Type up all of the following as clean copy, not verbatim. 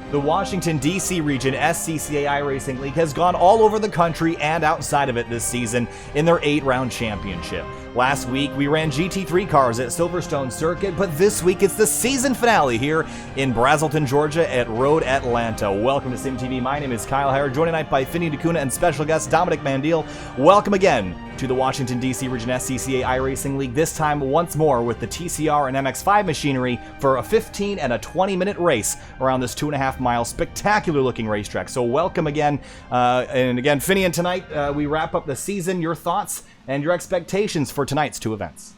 The Washington, D.C. region SCCA iRacing League has gone all over the country and outside of it this season in their 8-round championship. Last week, we ran GT3 cars at Silverstone Circuit, but this week it's the season finale here in Brazelton, Georgia at Road Atlanta. Welcome to SimTV. My name is Kyle Harrer, joined tonight by Finney DeCuna and special guest Dominic Mandil. Welcome again to the Washington, D.C. region SCCA iRacing League, this time once more with the TCR and MX-5 machinery for a 15 and a 20-minute race around this 2.5-mile spectacular-looking racetrack. So welcome again. And again, Finney, and tonight we wrap up the season. Your thoughts and your expectations for tonight's two events?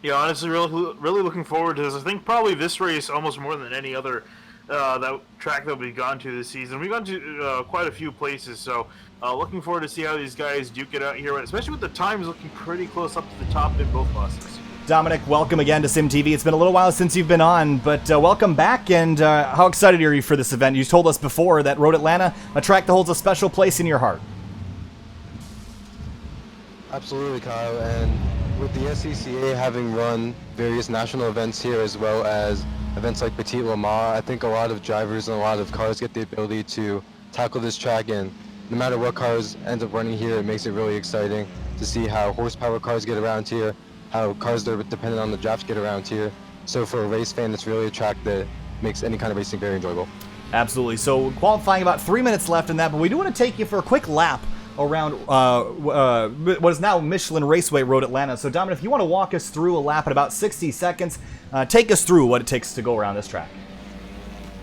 Yeah, honestly, really looking forward to this. I think probably this race almost more than any other that track that we've gone to this season. We've gone to quite a few places, so looking forward to see how these guys duke it out here, especially with the times looking pretty close up to the top in both classes. Dominic, welcome again to SimTV. It's been a little while since you've been on, but welcome back, and how excited are you for this event? You told us before that Road Atlanta, a track that holds a special place in your heart. Absolutely, Kyle, and with the SCCA having run various national events here as well as events like Petit Le Mans, I think a lot of drivers and a lot of cars get the ability to tackle this track, and no matter what cars end up running here, it makes it really exciting to see how horsepower cars get around here, how cars that are dependent on the drafts get around here. So for a race fan, it's really a track that makes any kind of racing very enjoyable. Absolutely. So qualifying about 3 minutes left in that, but we do want to take you for a quick lap around what is now Michelin Raceway Road Atlanta. So Dominic, if you want to walk us through a lap in about 60 seconds, take us through what it takes to go around this track.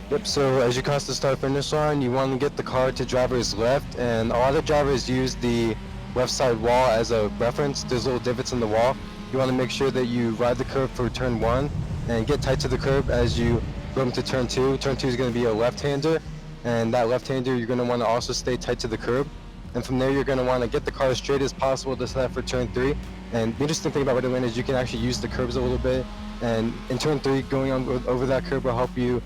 Yep, so as you cross the start-finish line, you want to get the car to driver's left, and a lot of drivers use the left side wall as a reference. There's little divots in the wall. You want to make sure that you ride the curb for turn 1 and get tight to the curb as you go into turn 2. Turn 2 is going to be a left-hander, and that left-hander you're going to want to also stay tight to the curb. And from there, you're going to want to get the car as straight as possible to set up for turn 3. And the interesting thing about Road Atlanta is you can actually use the curbs a little bit. And in turn 3, going on over that curb will help you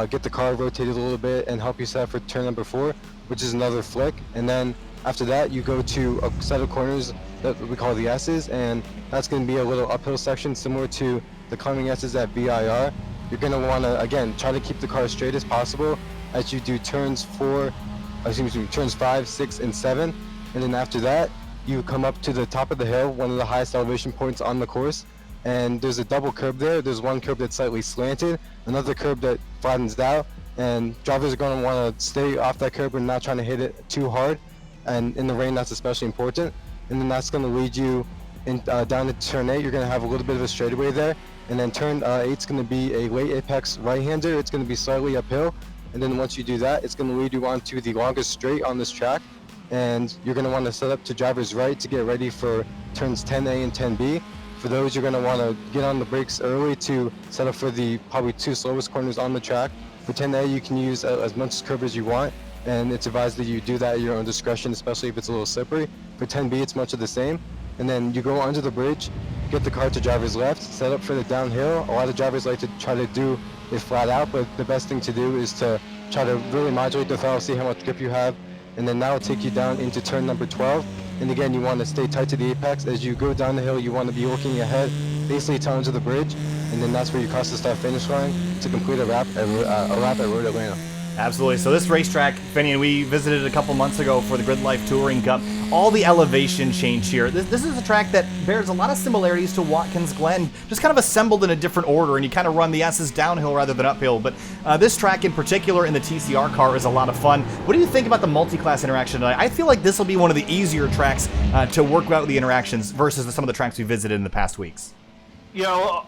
get the car rotated a little bit and help you set up for turn number 4, which is another flick. And then after that, you go to a set of corners that we call the S's, and that's going to be a little uphill section similar to the climbing S's at VIR. You're going to want to, again, try to keep the car as straight as possible as you do turns 5, 6, and 7, and then after that, you come up to the top of the hill, one of the highest elevation points on the course, and there's a double curb there. There's one curb that's slightly slanted, another curb that flattens out, and drivers are going to want to stay off that curb and not trying to hit it too hard, and in the rain, that's especially important. And then that's going to lead you down to turn 8. You're going to have a little bit of a straightaway there, and then turn 8 is going to be a late apex right-hander. It's going to be slightly uphill. And then once you do that, it's going to lead you on to the longest straight on this track. And you're going to want to set up to driver's right to get ready for turns 10A and 10B. For those, you're going to want to get on the brakes early to set up for the probably 2 slowest corners on the track. For 10A, you can use as much curb as you want, and it's advised that you do that at your own discretion, especially if it's a little slippery. For 10B, it's much of the same. And then you go under the bridge, get the car to driver's left, set up for the downhill. A lot of drivers like to try to do it flat out, but the best thing to do is to try to really modulate the throttle, see how much grip you have, and then that will take you down into turn number 12. And again, you want to stay tight to the apex. As you go down the hill, you want to be looking ahead, basically to onto the bridge, and then that's where you cross the start-finish line to complete a lap at Road Atlanta. Absolutely. So this racetrack, Finney, and we visited a couple months ago for the Grid Life Touring Cup. All the elevation change here. This is a track that bears a lot of similarities to Watkins Glen, just kind of assembled in a different order, and you kind of run the S's downhill rather than uphill. But this track in particular in the TCR car is a lot of fun. What do you think about the multi-class interaction tonight? I feel like this will be one of the easier tracks to work out the interactions versus some of the tracks we visited in the past weeks. Yeah, well,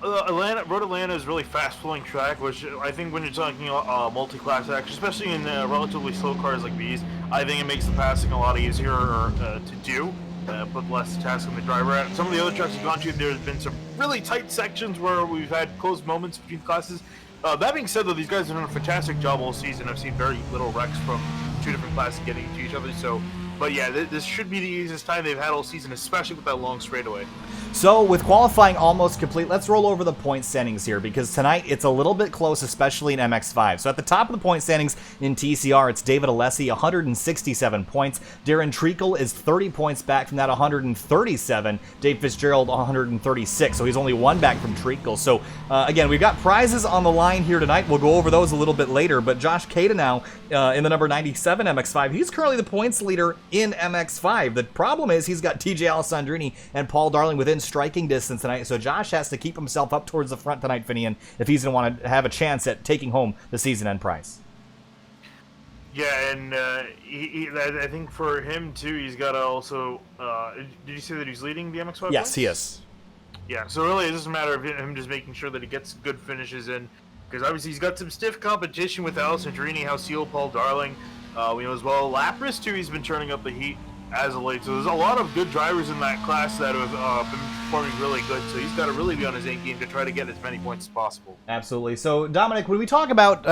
Road Atlanta is a really fast-flowing track, which I think when you're talking multi-class action, especially in relatively slow cars like these, I think it makes the passing a lot easier to do, put less task on the driver. Some of the other tracks we've gone to, there's been some really tight sections where we've had close moments between classes. That being said, though, these guys have done a fantastic job all season. I've seen very little wrecks from 2 different classes getting into each other, so But yeah, this should be the easiest time they've had all season, especially with that long straightaway. So, with qualifying almost complete, let's roll over the point standings here, because tonight it's a little bit close, especially in MX5. So, at the top of the point standings in TCR, it's David Alessi, 167 points. Darren Treacle is 30 points back from that, 137. Dave Fitzgerald, 136. So, he's only one back from Treacle. So, again, we've got prizes on the line here tonight. We'll go over those a little bit later. But Josh Cada now in the number 97 MX5, he's currently the points leader in MX5. The problem is he's got TJ Alessandrini and Paul Darling within striking distance tonight, so Josh has to keep himself up towards the front tonight, Finian, if he's going to want to have a chance at taking home the season-end prize. Yeah, and I think for him, too, he's got to also... did you say that he's leading the MX5 Yes, points? he is. Yeah, so really it doesn't matter of him just making sure that he gets good finishes in, because obviously he's got some stiff competition with Alessandrini, Halcyon, Paul Darling, we know as well. Lapras, too, he's been turning up the heat as of late. So there's a lot of good drivers in that class that have been performing really good. So he's got to really be on his A game to try to get as many points as possible. Absolutely. So, Dominic, when we talk about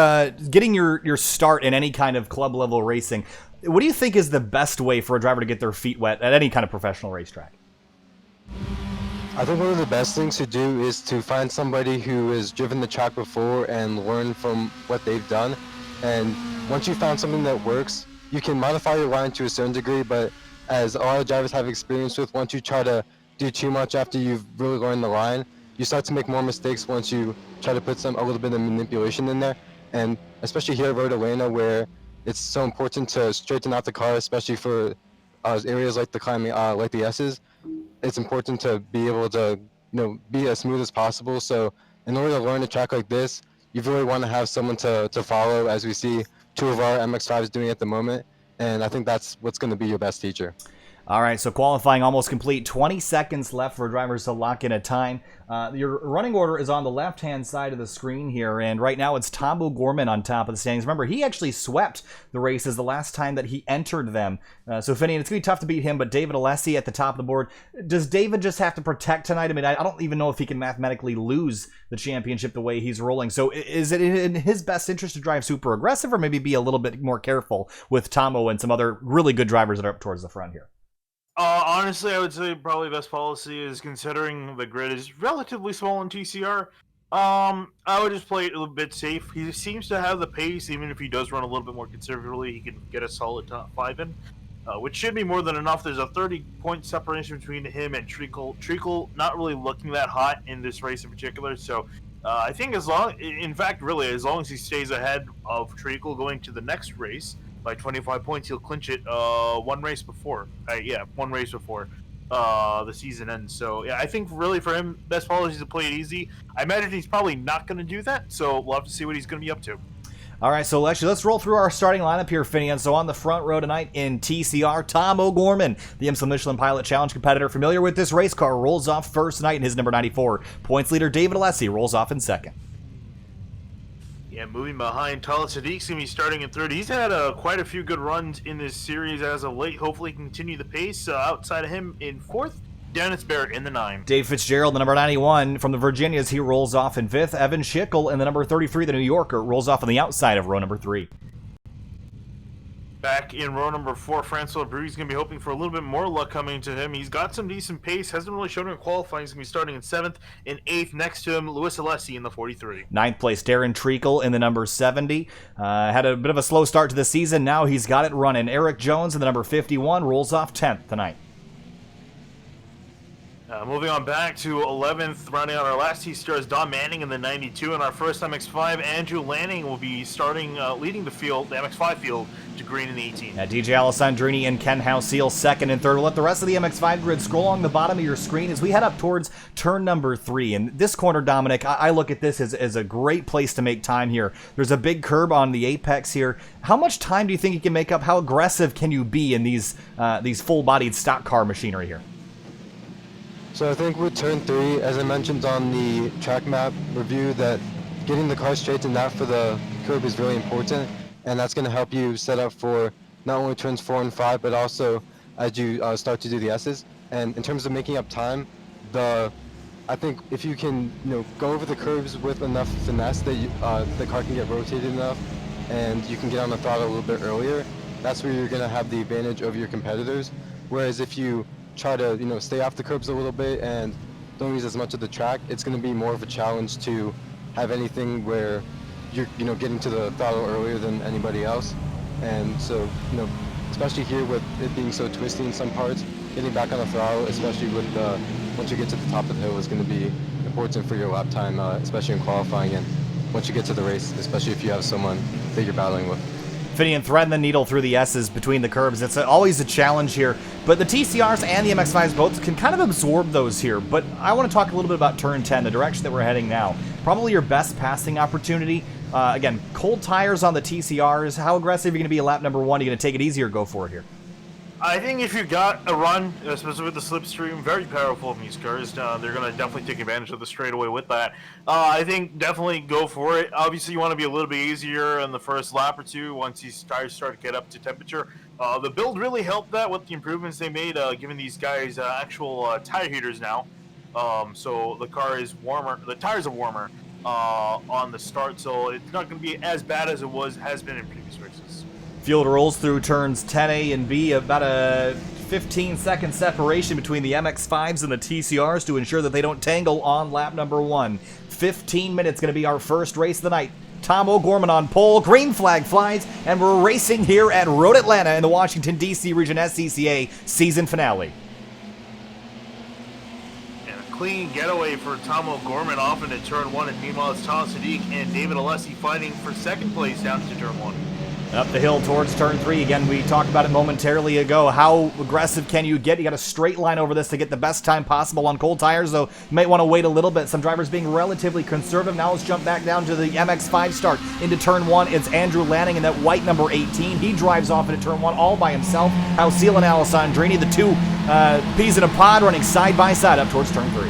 getting your start in any kind of club-level racing, what do you think is the best way for a driver to get their feet wet at any kind of professional racetrack? I think one of the best things to do is to find somebody who has driven the track before and learn from what they've done. And once you found something that works, you can modify your line to a certain degree, but as a lot of drivers have experience with, once you try to do too much after you've really learned the line, you start to make more mistakes once you try to put a little bit of manipulation in there. And especially here at Road Atlanta, where it's so important to straighten out the car, especially for areas like the climbing, like the S's, it's important to be able to be as smooth as possible. So in order to learn a track like this, you really want to have someone to follow, as we see two of our MX-5s doing at the moment. And I think that's what's going to be your best teacher. All right, so qualifying almost complete. 20 seconds left for drivers to lock in a time. Your running order is on the left-hand side of the screen here, and right now it's Tom O'Gorman on top of the standings. Remember, he actually swept the races the last time that he entered them. So, Finian, it's going to be tough to beat him, but David Alessi at the top of the board. Does David just have to protect tonight? I mean, I don't even know if he can mathematically lose the championship the way he's rolling. So is it in his best interest to drive super aggressive, or maybe be a little bit more careful with Tomo and some other really good drivers that are up towards the front here? Honestly, I would say probably best policy is, considering the grid is relatively small in TCR, I would just play it a little bit safe. He seems to have the pace. Even if he does run a little bit more conservatively, he can get a solid top 5 in, which should be more than enough. There's a 30-point separation between him and Treacle. Treacle not really looking that hot in this race in particular, so I think as long as he stays ahead of Treacle going to the next race by 25 points, he'll clinch it one race before the season ends. So yeah, I think really for him, best policy is to play it easy. I imagine he's probably not going to do that, so we'll have to see what he's going to be up to. All right, so actually, let's roll through our starting lineup here, Finian. So on the front row tonight in TCR, Tom O'Gorman, the IMSA Michelin Pilot Challenge competitor, familiar with this race car, rolls off first tonight in his number 94. Points leader David Alessi rolls off in second. Yeah, moving behind, Talal Sadiq's going to be starting in third. He's had quite a few good runs in this series as of late. Hopefully he can continue the pace. Outside of him in fourth, Dennis Barrett in the 9. Dave Fitzgerald, the number 91 from the Virginias, he rolls off in fifth. Evan Schickel in the number 33, the New Yorker, rolls off on the outside of row number 3. Back in row number 4, Francois Bru's going to be hoping for a little bit more luck coming to him. He's got some decent pace, hasn't really shown in qualifying. He's going to be starting in 7th. In 8th, next to him, Louis Alessi in the 43. 9th place, Darren Treacle in the number 70. Had a bit of a slow start to the season. Now he's got it running. Eric Jones in the number 51 rolls off 10th tonight. Moving on back to 11th, rounding out our last T-Star is Don Manning in the 92. In our first MX-5, Andrew Lanning will be starting, leading the field, the MX-5 field, to green in the 18. DJ Alessandrini and Ken Halseal second and third. We'll let the rest of the MX-5 grid scroll along the bottom of your screen as we head up towards turn number 3. And this corner, Dominic, I look at this as a great place to make time here. There's a big curb on the apex here. How much time do you think you can make up? How aggressive can you be in these full-bodied stock car machinery here? So I think with turn 3, as I mentioned on the track map review, that getting the car straightened out for the curb is really important, and that's going to help you set up for not only turns 4 and 5, but also as you start to do the S's. And in terms of making up time, I think if you can go over the curves with enough finesse that the car can get rotated enough, and you can get on the throttle a little bit earlier, that's where you're going to have the advantage over your competitors. Whereas if you try to, stay off the curbs a little bit and don't use as much of the track, it's going to be more of a challenge to have anything where you're, getting to the throttle earlier than anybody else. And so, especially here with it being so twisty in some parts, getting back on the throttle, especially with once you get to the top of the hill, is going to be important for your lap time, especially in qualifying, and once you get to the race, especially if you have someone that you're battling with. Finian threading the needle through the S's between the curbs. It's always a challenge here, but the TCRs and the MX-5s both can kind of absorb those here. But I want to talk a little bit about turn 10, the direction that we're heading now. Probably your best passing opportunity. Again, cold tires on the TCRs. How aggressive are you going to be at lap number 1? Are you going to take it easy or go for it here? I think if you got a run, especially with the slipstream, very powerful from these cars. They're going to definitely take advantage of the straightaway with that. I think definitely go for it. Obviously, you want to be a little bit easier in the first lap or two once these tires start to get up to temperature. The build really helped that with the improvements they made, giving these guys actual tire heaters now. So the car is warmer. The tires are warmer on the start, so it's not going to be as bad as it has been in previous races. Field rolls through turns 10A and B, about a 15-second separation between the MX-5s and the TCRs to ensure that they don't tangle on lap number 1. 15 minutes going to be our first race of the night. Tom O'Gorman on pole, green flag flies, and we're racing here at Road Atlanta in the Washington, D.C. region SCCA season finale. And a clean getaway for Tom O'Gorman off into turn 1, and meanwhile it's Tom Sadiq and David Alessi fighting for second place down to turn 1. Up the hill towards turn 3. Again, we talked about it momentarily ago. How aggressive can you get? You got a straight line over this to get the best time possible on cold tires, though you might want to wait a little bit. Some drivers being relatively conservative. Now let's jump back down to the MX-5 start. Into turn 1, it's Andrew Lanning in that white number 18. He drives off into turn 1 all by himself. Halcyon and Alessandrini, the two peas in a pod, running side by side up towards turn 3.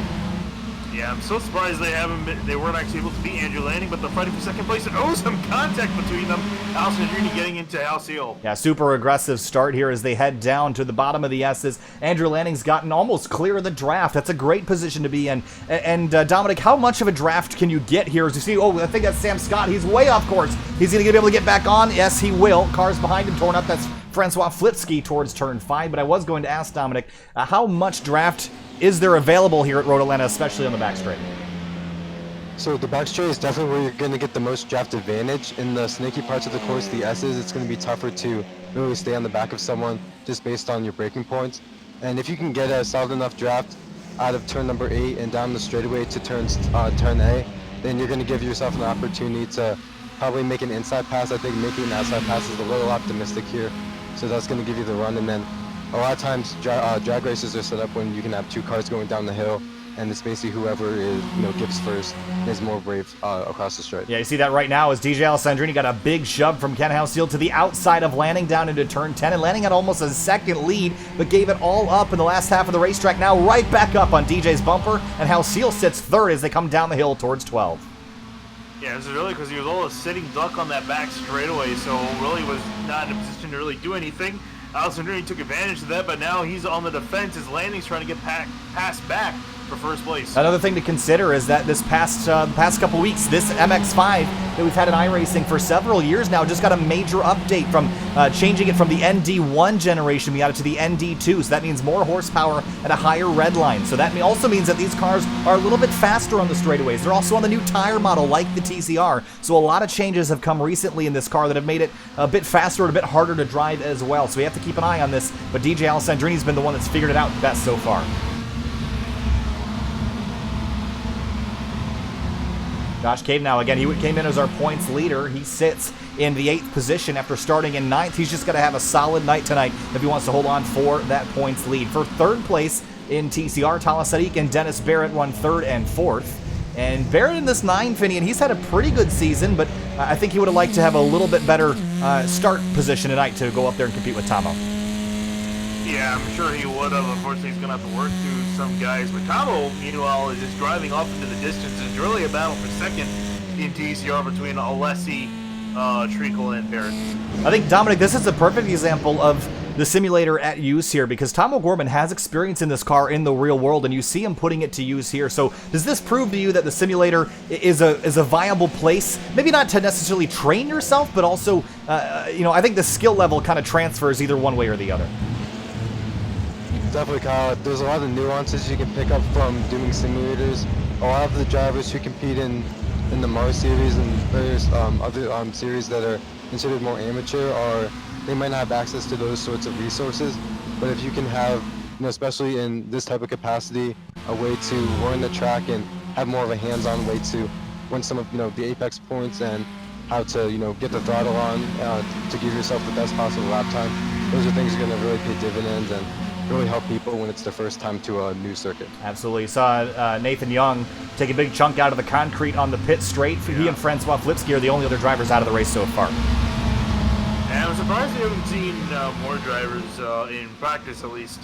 Yeah, I'm so surprised they weren't actually able to beat Andrew Lanning, but they're fighting for second place. Oh, some contact between them. Alessandrini getting into Halcyon. Yeah, super aggressive start here as they head down to the bottom of the S's. Andrew Lanning's gotten almost clear of the draft. That's a great position to be in. And Dominic, how much of a draft can you get here? As you see, I think that's Sam Scott. He's way off course. He's going to be able to get back on. Yes, he will. Cars behind him torn up. That's Francois Flipsky towards turn 5. But I was going to ask Dominic, how much draft is there available here at Road Atlanta, especially on the back straight? So the back straight is definitely where you're going to get the most draft advantage. In the snaky parts of the course, the S's, it's going to be tougher to really stay on the back of someone just based on your braking points. And if you can get a solid enough draft out of turn number 8 and down the straightaway to turn A, then you're going to give yourself an opportunity to probably make an inside pass. I think making an outside pass is a little optimistic here. So that's going to give you the run. And then a lot of times drag races are set up when you can have two cars going down the hill, and it's basically whoever is, gives first is more brave across the straight. Yeah, you see that right now as DJ Alessandrini got a big shove from Ken Halcyon to the outside of Lanning down into turn 10, and Lanning had almost a second lead, but gave it all up in the last half of the racetrack. Now right back up on DJ's bumper, and Halcyon sits third as they come down the hill towards 12. Yeah, this is really because he was all a sitting duck on that back straightaway, so really was not in a position to really do anything. Alessandrini took advantage of that, but now he's on the defense as Lanning's trying to get passed back for first place. Another thing to consider is that this past couple weeks, this MX-5 that we've had in iRacing for several years now just got a major update from changing it from the ND1 generation. We got it to the ND2, so that means more horsepower and a higher red line. So that also means that these cars are a little bit faster on the straightaways. They're also on the new tire model like the TCR. So a lot of changes have come recently in this car that have made it a bit faster and a bit harder to drive as well. So we have to keep an eye on this, but DJ Alessandrini's been the one that's figured it out best so far. Josh Cade now, again, he came in as our points leader. He sits in the 8th position after starting in 9th. He's just got to have a solid night tonight if he wants to hold on for that points lead. For 3rd place in TCR, Tala Sadiq and Dennis Barrett run 3rd and 4th. And Barrett in this 9, Finian, he's had a pretty good season, but I think he would have liked to have a little bit better start position tonight to go up there and compete with Tomo. Yeah, I'm sure he would have. Unfortunately, he's going to have to work through some guys. But Tomo, meanwhile, is just driving off into the distance. It's really a battle for second in TCR between Alessi, Treacle, and Barrett. I think, Dominic, this is a perfect example of the simulator at use here, because Tom O'Gorman has experience in this car in the real world, and you see him putting it to use here. So does this prove to you that the simulator is a viable place? Maybe not to necessarily train yourself, but also, you know, I think the skill level kind of transfers either one way or the other. Definitely, Kyle. There's a lot of nuances you can pick up from doing simulators. A lot of the drivers who compete in the Mars series and various other series that are considered more amateur they might not have access to those sorts of resources. But if you can have, you know, especially in this type of capacity, a way to learn the track and have more of a hands-on way to win some of, you know, the apex points and how to, you know, get the throttle on to give yourself the best possible lap time. Those are things that are going to really pay dividends and really help people when it's their first time to a new circuit. Absolutely. Saw Nathan Young take a big chunk out of the concrete on the pit straight. He and Francois Flipsky are the only other drivers out of the race so far. And I'm surprised we haven't seen more drivers, in practice at least,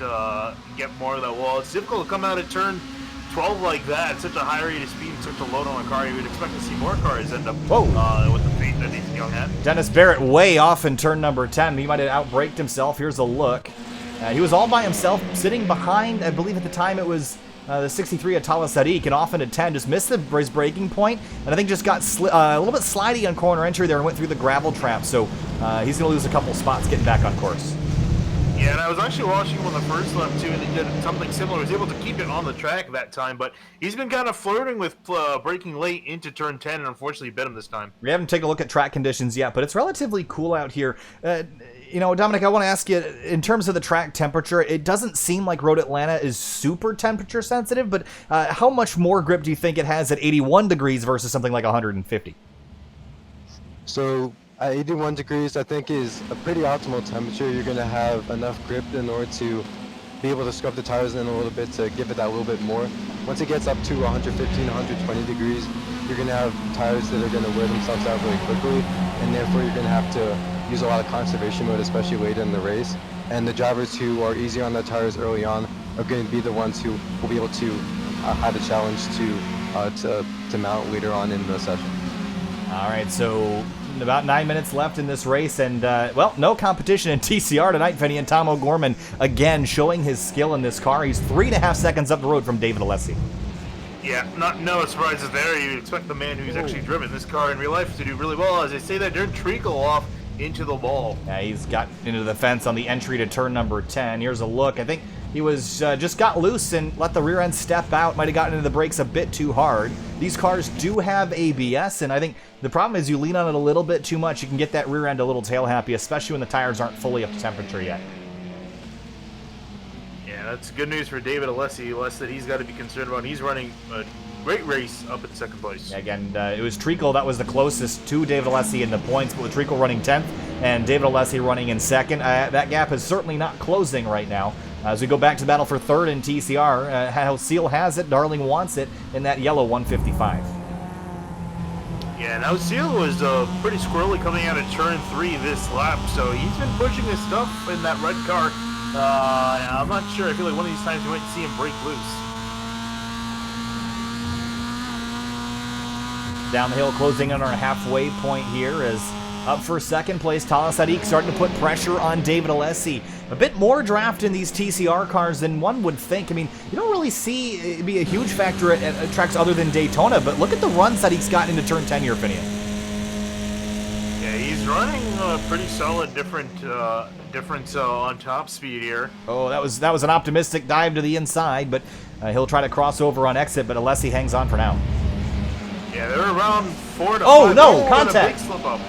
get more of that wall. It's difficult to come out of turn 12 like that at such a high rate of speed and such a load on a car. You would expect to see more cars end up with the fate that Nathan Young had. Dennis Barrett way off in turn number 10. He might have outbraked himself. Here's a look. He was all by himself, sitting behind, I believe at the time it was the 63 Atala Sadiq, and off into 10, just missed his braking point, and I think just got a little bit slidey on corner entry there and went through the gravel trap, so he's going to lose a couple spots getting back on course. Yeah, and I was actually watching him on the first lap too, and he did something similar. He was able to keep it on the track that time, but he's been kind of flirting with braking late into turn 10, and unfortunately bit him this time. We haven't taken a look at track conditions yet, but it's relatively cool out here. You know, Dominic, I want to ask you, in terms of the track temperature, it doesn't seem like Road Atlanta is super temperature sensitive, but how much more grip do you think it has at 81 degrees versus something like 150? So at 81 degrees, I think is a pretty optimal temperature. You're going to have enough grip in order to be able to scrub the tires in a little bit to give it that little bit more. Once it gets up to 115, 120 degrees, you're going to have tires that are going to wear themselves out really quickly, and therefore you're going to have to use a lot of conservation mode, especially later in the race. And the drivers who are easier on their tires early on are going to be the ones who will be able to have a challenge to mount later on in the session. All right, so about 9 minutes left in this race, and well, no competition in TCR tonight, Vinny, and Tom O'Gorman again showing his skill in this car. He's 3.5 seconds up the road from David Alessi. Yeah, no surprises there. You expect the man who's actually driven this car in real life to do really well. As they say that, they're treacle off into the wall. Yeah, he's got into the fence on the entry to turn number 10. Here's a look. I think he was just got loose and let the rear end step out. Might have gotten into the brakes a bit too hard. These cars do have ABS, and I think the problem is you lean on it a little bit too much, you can get that rear end a little tail happy, especially when the tires aren't fully up to temperature yet. Yeah, that's good news for David Alessi. Less that he's got to be concerned about. He's running a great race up in second place. Yeah, again, it was Treacle that was the closest to David Alessi in the points, but with Treacle running 10th and David Alessi running in second, that gap is certainly not closing right now. As we go back to the battle for third in TCR, how Seal has it, Darling wants it in that yellow 155. Yeah, now Seal was pretty squirrely coming out of turn 3 this lap, so he's been pushing his stuff in that red car. I'm not sure. I feel like one of these times you might see him break loose. Down the hill, closing on our halfway point here is up for second place. Tala Sadiq starting to put pressure on David Alessi. A bit more draft in these TCR cars than one would think. I mean, you don't really see it be a huge factor at tracks other than Daytona, but look at the runs that he's gotten into turn 10 here, Phineas. Yeah, he's running a pretty solid difference on top speed here. Oh, that was an optimistic dive to the inside, but he'll try to cross over on exit, but Alessi hangs on for now. Yeah, they're around 4 to 5. Oh, no, contact. Big slip up.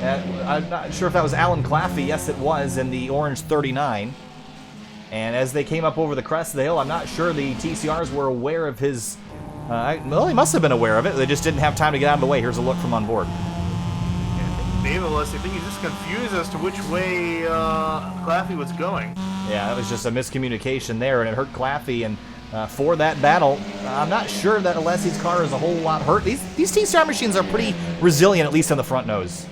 I'm not sure if that was Alan Claffey. Yes, it was in the orange 39. And as they came up over the crest of the hill, I'm not sure the TCRs were aware of his... well, he must have been aware of it. They just didn't have time to get out of the way. Here's a look from on board. David Alessi, I think he's just confused as to which way Claffey was going. Yeah, that was just a miscommunication there, and it hurt Claffey. And for that battle, I'm not sure that Alessi's car is a whole lot hurt. These TCR machines are pretty resilient, at least on the front nose.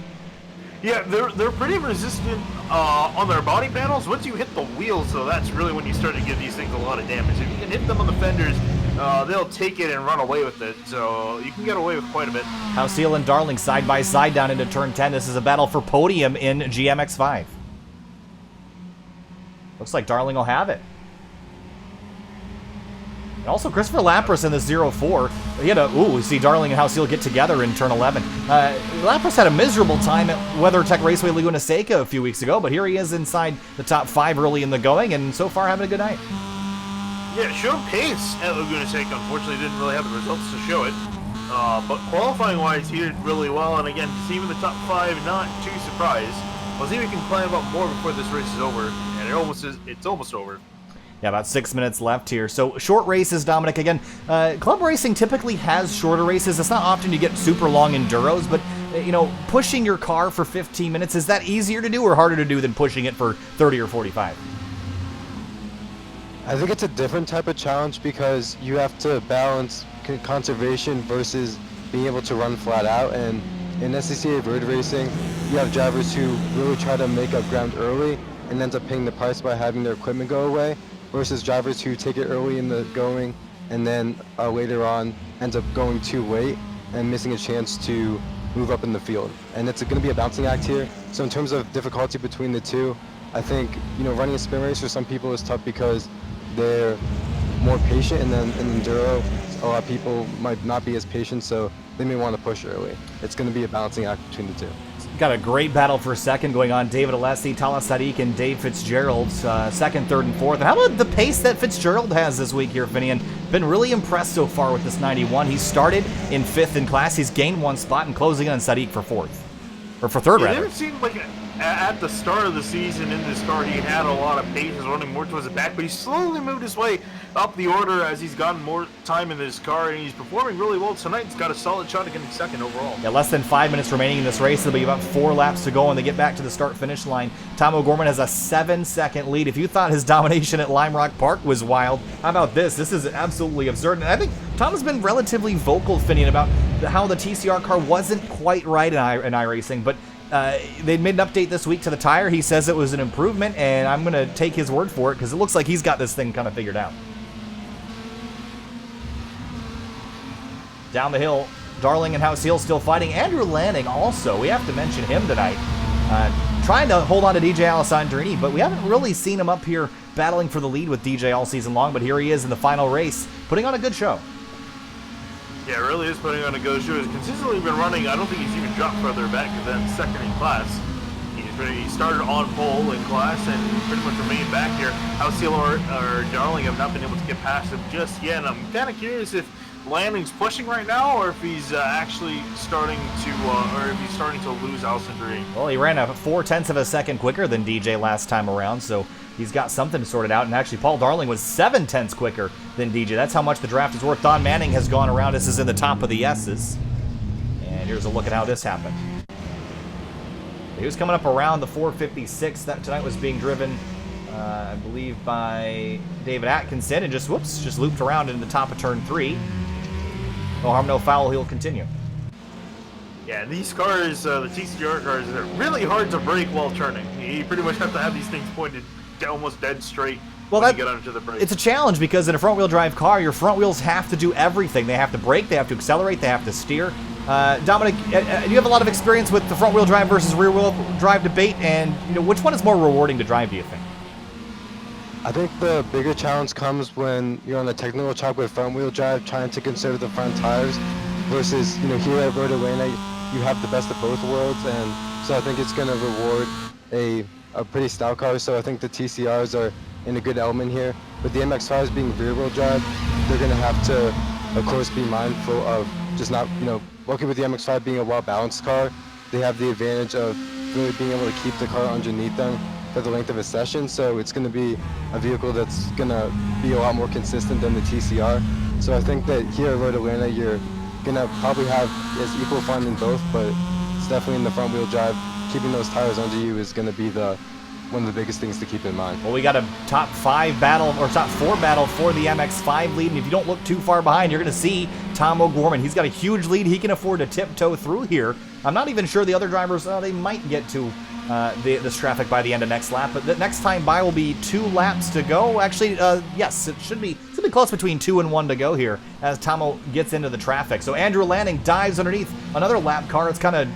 Yeah, they're pretty resistant on their body panels. Once you hit the wheels, though, that's really when you start to give these things a lot of damage. If you can hit them on the fenders, they'll take it and run away with it. So you can get away with quite a bit. Seal and Darling side by side down into turn 10. This is a battle for podium in GMX5. Looks like Darling will have it. And also Christopher Lapras in the 0-4. He had a, we see Darling and House Heel get together in turn 11. Lapras had a miserable time at WeatherTech Raceway Laguna Seca a few weeks ago, but here he is inside the top 5 early in the going, and so far having a good night. Yeah, showed pace at Laguna Seca. Unfortunately, didn't really have the results to show it. But qualifying-wise, he did really well, and again, to see him in the top 5, not too surprised. We'll see if he can climb up more before this race is over, and it's almost over. Yeah, about 6 minutes left here. So short races, Dominic. Again, club racing typically has shorter races. It's not often you get super long enduros, but pushing your car for 15 minutes, is that easier to do or harder to do than pushing it for 30 or 45? I think it's a different type of challenge because you have to balance conservation versus being able to run flat out. And in SCCA road racing, you have drivers who really try to make up ground early and ends up paying the price by having their equipment go away, versus drivers who take it early in the going and then later on ends up going too late and missing a chance to move up in the field. And it's going to be a bouncing act here. So in terms of difficulty between the two, I think running a spin race for some people is tough because they're more patient, and then in enduro, a lot of people might not be as patient, so they may want to push early. It's going to be a balancing act between the two. Got a great battle for second going on. David Alessi, Tala Sadiq, and Dave Fitzgerald, second, third, and fourth. And how about the pace that Fitzgerald has this week here, Finian? Been really impressed so far with this 91. He started in 5th in class. He's gained 1 spot and closing in on Sadiq for 4th. Or for 3rd, rather. It seemed like at the start of the season in this car, he had a lot of pace, running more towards the back, but he slowly moved his way up the order as he's gotten more time in this car, and he's performing really well tonight. He's got a solid shot at getting second overall. Yeah, less than 5 minutes remaining in this race. There'll be about 4 laps to go, and they get back to the start-finish line. Tom O'Gorman has a 7-second lead. If you thought his domination at Lime Rock Park was wild, how about this? This is absolutely absurd. And I think Tom has been relatively vocal, Finian, about how the TCR car wasn't quite right in iRacing, but they made an update this week to the tire. He says it was an improvement, and I'm going to take his word for it because it looks like he's got this thing kind of figured out. Down the hill, Darling and House Heel still fighting. Andrew Lanning also, we have to mention him tonight. Trying to hold on to DJ Alessandrini, but we haven't really seen him up here battling for the lead with DJ all season long, but here he is in the final race, putting on a good show. Yeah, it really is putting on a good show. He's consistently been running. I don't think he's even dropped further back than second in class. He started on pole in class and pretty much remained back here. House Heel or Darling have not been able to get past him just yet. And I'm kind of curious if Lanning's pushing right now, or if he's actually starting to lose Alessandrini. Well, he ran a 0.4 of a second quicker than DJ last time around, so he's got something sorted out. And actually, Paul Darling was 0.7 quicker than DJ. That's how much the draft is worth. Don Manning has gone around. This is in the top of the S's. And here's a look at how this happened. He was coming up around the 456. That tonight was being driven, I believe, by David Atkinson, and just looped around into the top of turn 3. No harm, no foul. He'll continue. Yeah, these cars, the TCR cars, are really hard to break while turning. You pretty much have to have these things pointed almost dead straight when you get onto the brake. It's a challenge because in a front-wheel drive car, your front wheels have to do everything. They have to brake, they have to accelerate, they have to steer. Dominic, do you have a lot of experience with the front-wheel drive versus rear-wheel drive debate, and which one is more rewarding to drive, do you think? I think the bigger challenge comes when you're on a technical track with front-wheel drive, trying to conserve the front tires, versus here at Road Atlanta, you have the best of both worlds, and so I think it's going to reward a pretty stout car. So I think the TCRs are in a good element here. With the MX-5s being rear-wheel drive, they're going to have to, of course, be mindful of just not, lucky with the MX-5 being a well-balanced car, they have the advantage of really being able to keep the car underneath them for the length of a session. So it's going to be a vehicle that's going to be a lot more consistent than the TCR. So I think that here at Road Atlanta, you're going to probably have as equal fun in both, but it's definitely in the front wheel drive. Keeping those tires under you is going to be one of the biggest things to keep in mind. Well, we got a top 5 battle, or top 4 battle for the MX-5 lead, and if you don't look too far behind, you're going to see Tom O'Gorman. He's got a huge lead. He can afford to tiptoe through here. I'm not even sure the other drivers, they might get to this traffic by the end of next lap, but the next time by will be 2 laps to go. Actually, yes, it should be close between 2 and 1 to go here as Tomo gets into the traffic. So Andrew Lanning dives underneath another lap car. It's kind of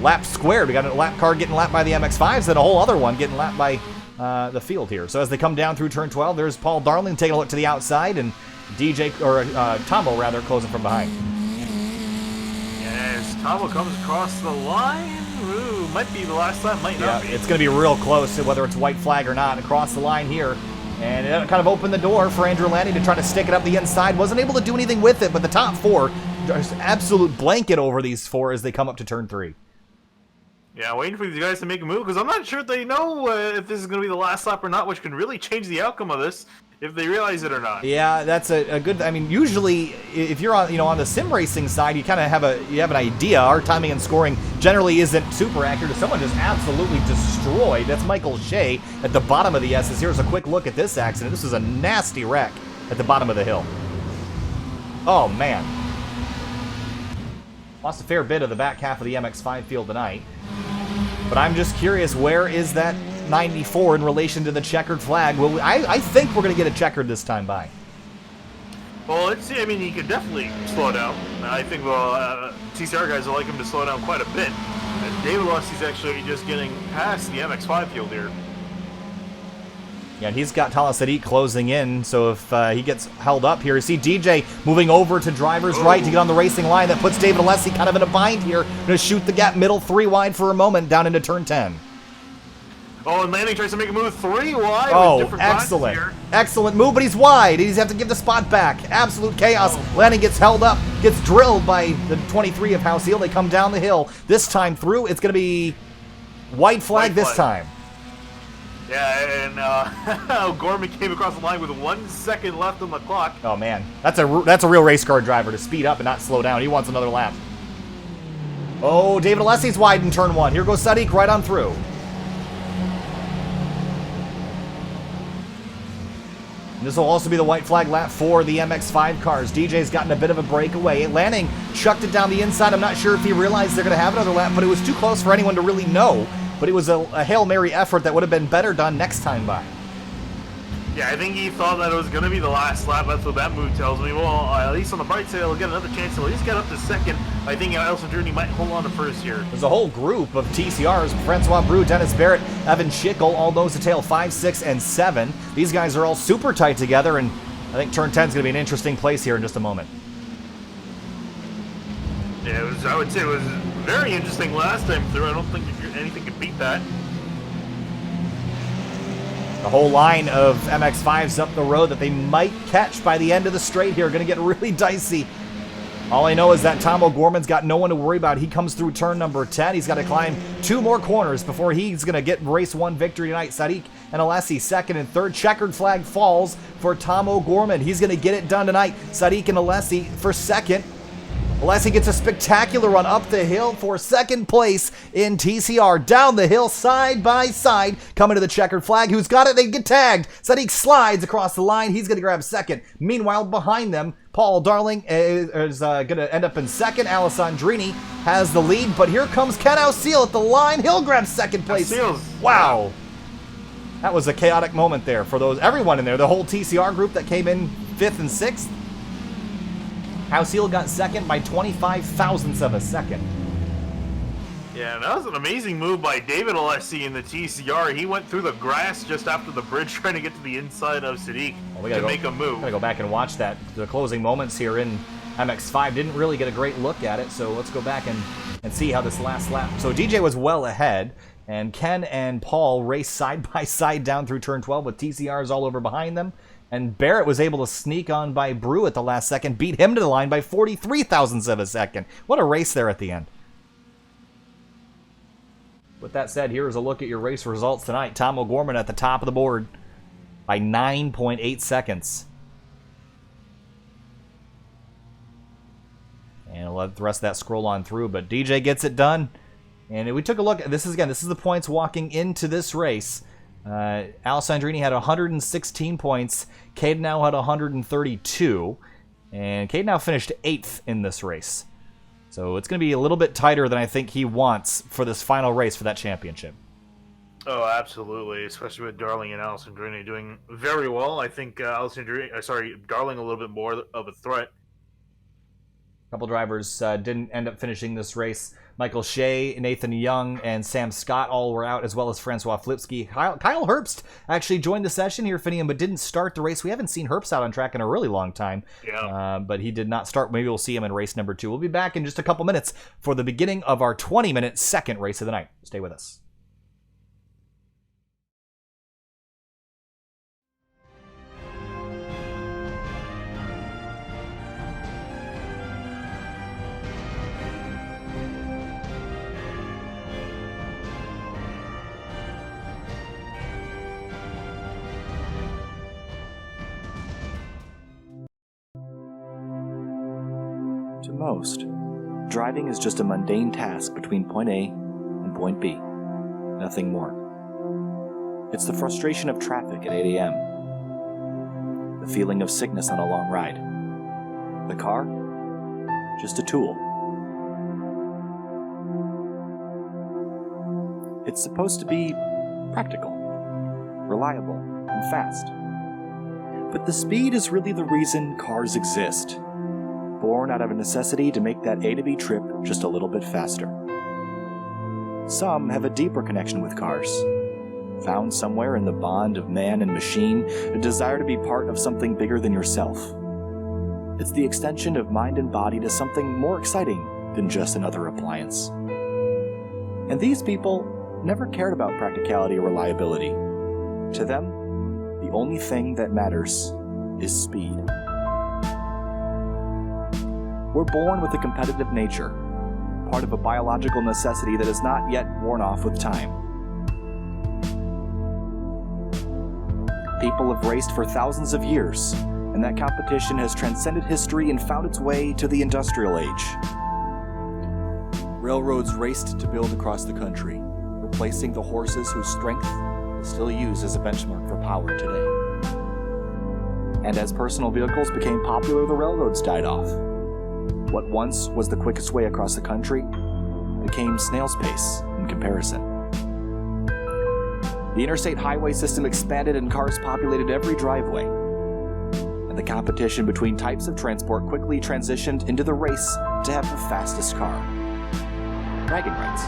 lap squared. We got a lap car getting lapped by the MX-5s, and a whole other one getting lapped by the field here. So as they come down through turn 12, there's Paul Darling taking a look to the outside, and Tomo rather closing from behind. Yes, Tomo comes across the line. Ooh, might be the last time, might not be. It's going to be real close, whether it's white flag or not, across the line here. And it kind of opened the door for Andrew Lanning to try to stick it up the inside. Wasn't able to do anything with it, but the top four, just absolute blanket over these four as they come up to turn 3. Yeah, waiting for these guys to make a move, because I'm not sure they know if this is going to be the last lap or not, which can really change the outcome of this, if they realize it or not. Yeah, that's a good. I mean, usually if you're on on the sim racing side, you kind of have an idea. Our timing and scoring generally isn't super accurate. Someone just absolutely destroyed. That's Michael Shea at the bottom of the S's. Here's a quick look at this accident. This is a nasty wreck at the bottom of the hill. Oh man, lost a fair bit of the back half of the MX-5 field tonight. But I'm just curious, where is that 94 in relation to the checkered flag? Well, I think we're going to get a checkered this time by. Well, let's see. I mean, he could definitely slow down. I think TCR guys will like him to slow down quite a bit. And David Lusty's actually just getting past the MX-5 field here. Yeah, and he's got Talasadi closing in, so if he gets held up here, you see DJ moving over to driver's right to get on the racing line. That puts David Alessi kind of in a bind here. Going to shoot the gap middle 3 wide for a moment down into turn 10. Oh, and Lanning tries to make a move 3 wide. Oh, with different excellent. here. Excellent move, but he's wide. He's have to give the spot back. Absolute chaos. Lanning gets held up, gets drilled by the 23 of House Heel. They come down the hill. This time through, it's going to be white flag this time. Yeah, and Gorman came across the line with 1 second left on the clock. Oh man, that's a real race car driver to speed up and not slow down. He wants another lap. Oh, David Alessi's wide in turn 1. Here goes Sadiq right on through. And this will also be the white flag lap for the MX-5 cars. DJ's gotten a bit of a breakaway. Lanning chucked it down the inside. I'm not sure if he realized they're going to have another lap, but it was too close for anyone to really know. But it was a Hail Mary effort that would have been better done next time by. Yeah, I think he thought that it was going to be the last lap. That's what that move tells me. Well, at least on the bright side, he'll get another chance to at least get up to second. I think Elson Journey might hold on to first here. There's a whole group of TCRs. Francois Brou, Dennis Barrett, Evan Schickel, all nose to tail 5, 6, and 7. These guys are all super tight together, and I think turn 10 is going to be an interesting place here in just a moment. Yeah, I would say it was very interesting last time through. I don't think anything could beat that. The whole line of MX-5s up the road that they might catch by the end of the straight here. Going to get really dicey. All I know is that Tom O'Gorman's got no one to worry about. He comes through turn number 10. He's got to climb 2 more corners before he's going to get race 1 victory tonight. Sadiq and Alessi second and third. Checkered flag falls for Tom O'Gorman. He's going to get it done tonight. Sadiq and Alessi for second. Alessi gets a spectacular run up the hill for second place in TCR. Down the hill, side by side, coming to the checkered flag. Who's got it? They get tagged. Sadiq slides across the line. He's going to grab second. Meanwhile, behind them, Paul Darling is going to end up in second. Alessandrini has the lead, but here comes Ken Ausil at the line. He'll grab second place. Wow. That was a chaotic moment there for everyone in there. The whole TCR group that came in 5th and 6th. Ausil got second by 25 thousandths of a second. Yeah, that was an amazing move by David Alessi in the TCR. He went through the grass just after the bridge trying to get to the inside of Sadiq to make a move. Gotta go back and watch that. The closing moments here in MX-5 didn't really get a great look at it, so let's go back and see how this last lap. So DJ was well ahead, and Ken and Paul raced side by side down through turn 12 with TCRs all over behind them. And Barrett was able to sneak on by Brou at the last second, beat him to the line by 43 thousandths of a second. What a race there at the end. With that said, here's a look at your race results tonight. Tom O'Gorman at the top of the board by 9.8 seconds. And I'll let the rest of that scroll on through, but DJ gets it done. And we took a look at this is the points walking into this race. Alessandrini had 116 points. Cadenau had 132. And Cadenau finished 8th in this race. So it's going to be a little bit tighter than I think he wants for this final race for that championship. Oh, absolutely. Especially with Darling and Alessandrini doing very well. I think Darling a little bit more of a threat. A couple drivers didn't end up finishing this race Michael Shea, Nathan Young, and Sam Scott all were out, as well as Francois Flipsky. Kyle Herbst actually joined the session here, Finian, but didn't start the race. We haven't seen Herbst out on track in a really long time. Yeah. But he did not start. Maybe we'll see him in race number 2. We'll be back in just a couple minutes for the beginning of our 20-minute second race of the night. Stay with us. To most, driving is just a mundane task between point A and point B. Nothing more. It's the frustration of traffic at 8 a.m. The feeling of sickness on a long ride. The car? Just a tool. It's supposed to be practical, reliable, and fast. But the speed is really the reason cars exist. Born out of a necessity to make that A to B trip just a little bit faster. Some have a deeper connection with cars, found somewhere in the bond of man and machine, a desire to be part of something bigger than yourself. It's the extension of mind and body to something more exciting than just another appliance. And these people never cared about practicality or reliability. To them, the only thing that matters is speed. We're born with a competitive nature, part of a biological necessity that is not yet worn off with time. People have raced for thousands of years, and that competition has transcended history and found its way to the industrial age. Railroads raced to build across the country, replacing the horses whose strength is still used as a benchmark for power today. And as personal vehicles became popular, the railroads died off. What once was the quickest way across the country became snail's pace in comparison. The interstate highway system expanded and cars populated every driveway. And the competition between types of transport quickly transitioned into the race to have the fastest car. Bragging rights.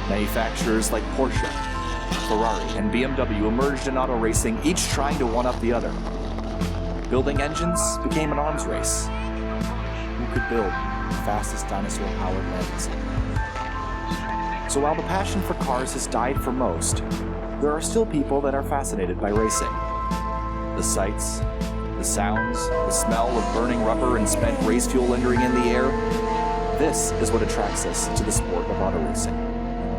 Manufacturers like Porsche, Ferrari, and BMW emerged in auto racing, each trying to one-up the other. Building engines became an arms race. Who could build the fastest dinosaur-powered landing zone? So while the passion for cars has died for most, there are still people that are fascinated by racing. The sights, the sounds, the smell of burning rubber and spent race fuel lingering in the air, this is what attracts us to the sport of auto racing.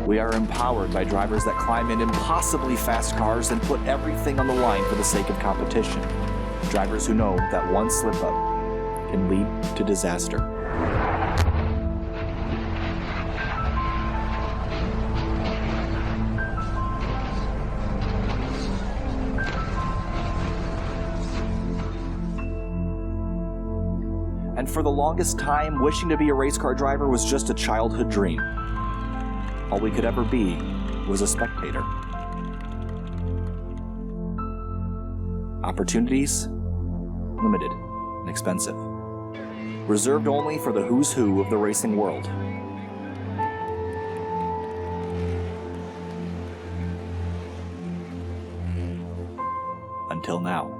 We are empowered by drivers that climb in impossibly fast cars and put everything on the line for the sake of competition. Drivers who know that one slip-up can lead to disaster. And for the longest time, wishing to be a race car driver was just a childhood dream. All we could ever be was a spectator. Opportunities? Limited and expensive. Reserved only for the who's who of the racing world. Until now.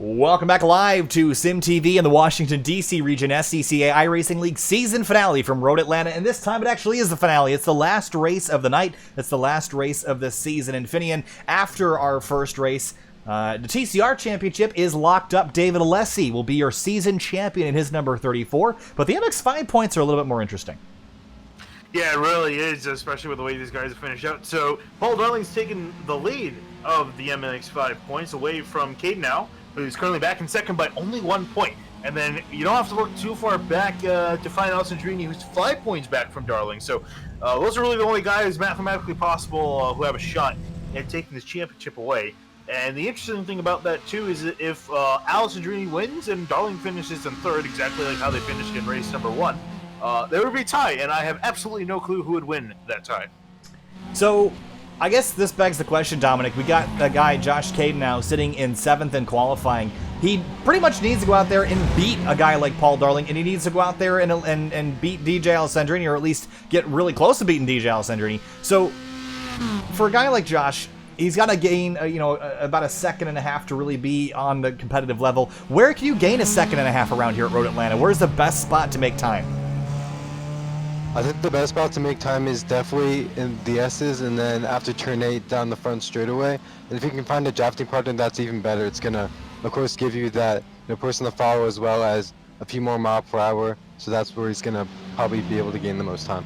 Welcome back live to SimTV in the Washington, D.C. region SCCA iRacing League season finale from Road Atlanta, and this time it actually is the finale. It's the last race of the night. It's the last race of the season. And Finian, after our first race, the TCR Championship is locked up. David Alessi will be your season champion in his number 34, but the MX-5 points are a little bit more interesting. Yeah, it really is, especially with the way these guys have finished out. So, Paul Darling's taken the lead of the MX-5 points away from Cade now, who's currently back in second by only 1 point. And then you don't have to look too far back to find Alessandrini, who's 5 points back from Darling. So those are really the only guys mathematically possible who have a shot at taking this championship away. And the interesting thing about that, too, is that if Alessandrini wins and Darling finishes in third, exactly like how they finished in race number 1, there would be a tie, and I have absolutely no clue who would win that tie. So, I guess this begs the question, Dominic. We got a guy, Josh Cade, now sitting in 7th in qualifying. He pretty much needs to go out there and beat a guy like Paul Darling, and he needs to go out there and beat DJ Alessandrini, or at least get really close to beating DJ Alessandrini. So, for a guy like Josh, he's got to gain, about a second and a half to really be on the competitive level. Where can you gain a second and a half around here at Road Atlanta? Where's the best spot to make time? I think the best spot to make time is definitely in the S's, and then after turn 8 down the front straightaway. And if you can find a drafting partner, that's even better. It's gonna, of course, give you that person to follow as well as a few more miles per hour. So that's where he's gonna probably be able to gain the most time.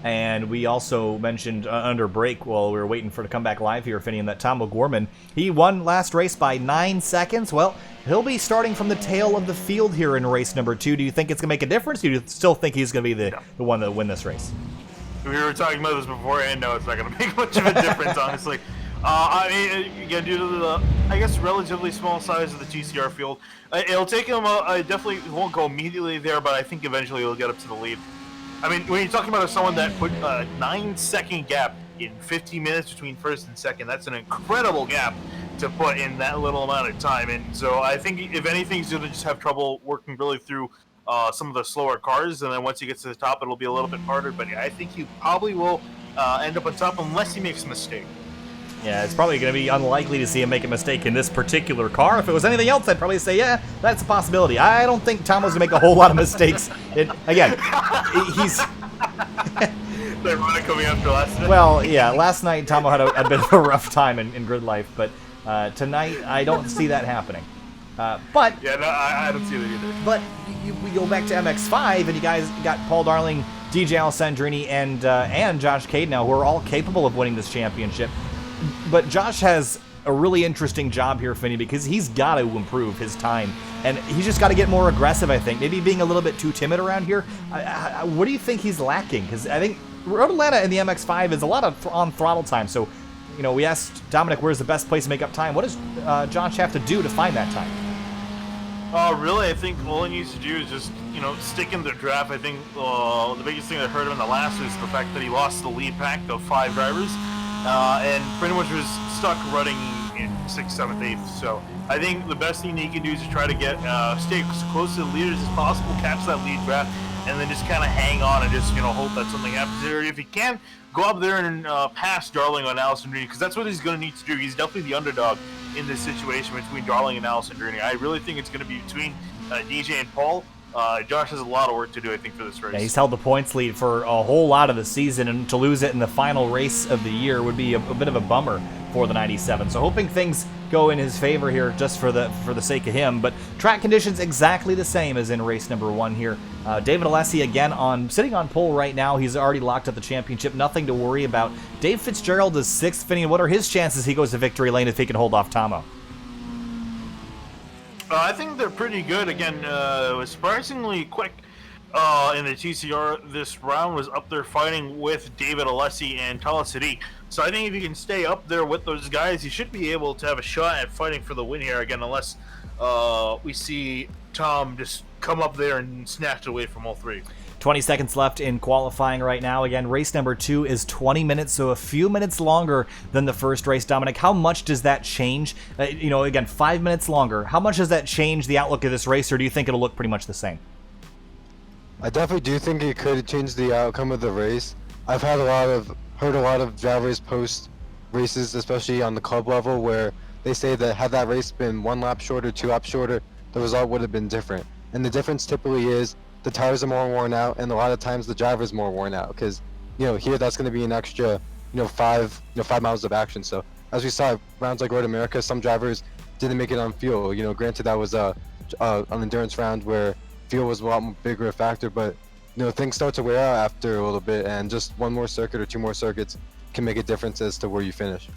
And we also mentioned under break while we were waiting for to come back live here, Finian, that Tom O'Gorman, he won last race by 9 seconds. Well, he'll be starting from the tail of the field here in race number 2. Do you think it's going to make a difference? Do you still think he's going to be the one that win this race? We were talking about this before, and no, it's not going to make much of a difference, honestly. I mean, again, due to the, I guess, relatively small size of the TCR field, it'll take him, I definitely won't go immediately there, but I think eventually he'll get up to the lead. I mean, when you're talking about someone that put a 9-second gap in 15 minutes between first and second, that's an incredible gap to put in that little amount of time. And so I think, if anything, he's going to just have trouble working really through some of the slower cars. And then once he gets to the top, it'll be a little bit harder. But yeah, I think he probably will end up on top unless he makes a mistake. Yeah, it's probably going to be unlikely to see him make a mistake in this particular car. If it was anything else, I'd probably say, yeah, that's a possibility. I don't think Tom was going to make a whole lot of mistakes. Again, he's... They're running coming after last night. Well, yeah, last night Tomo had a bit of a rough time in grid life, but tonight I don't see that happening. But yeah, no, I don't see that either. But we go back to MX-5, and you guys got Paul Darling, DJ Alessandrini, and Josh Cade now, who are all capable of winning this championship. But Josh has a really interesting job here, Finney, because he's got to improve his time, and he's just got to get more aggressive, I think. Maybe being a little bit too timid around here. What do you think he's lacking? Because I think Road Atlanta in the MX-5 is a lot of on throttle time. So, we asked Dominic, where's the best place to make up time? What does Josh have to do to find that time? Really, I think all he needs to do is just, stick in the draft. I think the biggest thing that hurt him in the last was the fact that he lost the lead pack of 5 drivers. And pretty much was stuck running in 6th, 7th, 8th. So I think the best thing he can do is to try to get stay as close to the leaders as possible, catch that lead draft, and then just kind of hang on and just hope that something happens there. If he can, go up there and pass Darling on Alessandrini, because that's what he's going to need to do. He's definitely the underdog in this situation between Darling and Alessandrini. I really think it's going to be between DJ and Paul. Josh has a lot of work to do, I think, for this race. Yeah, he's held the points lead for a whole lot of the season, and to lose it in the final race of the year would be a bit of a bummer for the 97. So hoping things go in his favor here just for the sake of him. But track conditions exactly the same as in race number 1 here. David Alessi again sitting on pole right now. He's already locked up the championship. Nothing to worry about. Dave Fitzgerald is 6th. Finney, what are his chances he goes to victory lane if he can hold off Tomo? I think they're pretty good. Again, it was surprisingly quick in the TCR. This round was up there fighting with David Alessi and Talasidi. So I think if you can stay up there with those guys, you should be able to have a shot at fighting for the win here. Again, unless we see Tom just come up there and snatch it away from all 3. 20 seconds left in qualifying right now. Again, race number 2 is 20 minutes, so a few minutes longer than the first race. Dominic, how much does that change? Again, 5 minutes longer. How much does that change the outlook of this race, or do you think it'll look pretty much the same? I definitely do think it could change the outcome of the race. I've heard a lot of drivers post races, especially on the club level, where they say that had that race been 1 lap shorter, 2 laps shorter, the result would have been different. And the difference typically is the tires are more worn out, and a lot of times the driver is more worn out because, here that's going to be an extra, 5 miles of action. So as we saw at rounds like Road America, some drivers didn't make it on fuel. Granted that was an endurance round where fuel was a lot bigger a factor, but things start to wear out after a little bit, and just one more circuit or two more circuits can make a difference as to where you finish.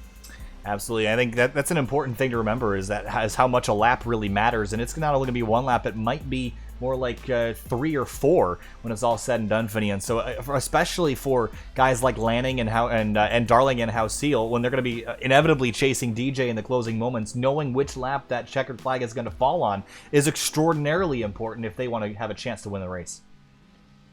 Absolutely. I think that's an important thing to remember is how much a lap really matters. And it's not only going to be 1 lap, it might be more like 3 or 4 when it's all said and done, Finney. And so especially for guys like Lanning and Darling and Hauseal, when they're going to be inevitably chasing DJ in the closing moments, knowing which lap that checkered flag is going to fall on is extraordinarily important if they want to have a chance to win the race.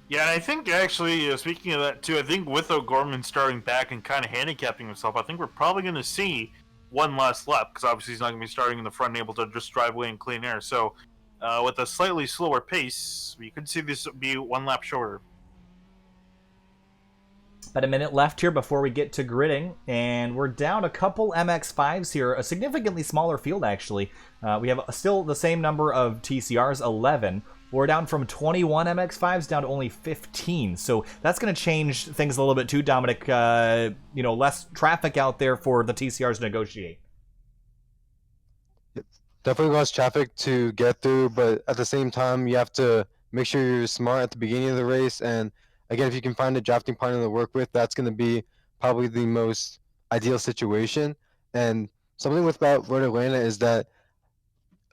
Yeah, and I think actually, speaking of that too, I think with O'Gorman starting back and kind of handicapping himself, I think we're probably going to see one last lap, because obviously he's not going to be starting in the front and able to just drive away in clean air. So with a slightly slower pace, we could see this be 1 lap shorter. About a minute left here before we get to gridding, and we're down a couple MX-5s here, a significantly smaller field actually. We have still the same number of TCRs, 11. We're down from 21 MX-5s down to only 15, so that's going to change things a little bit too, Dominic. Less traffic out there for the TCRs to negotiate. Definitely less traffic to get through, but at the same time, you have to make sure you're smart at the beginning of the race. And again, if you can find a drafting partner to work with, that's going to be probably the most ideal situation. And something about Road Atlanta is that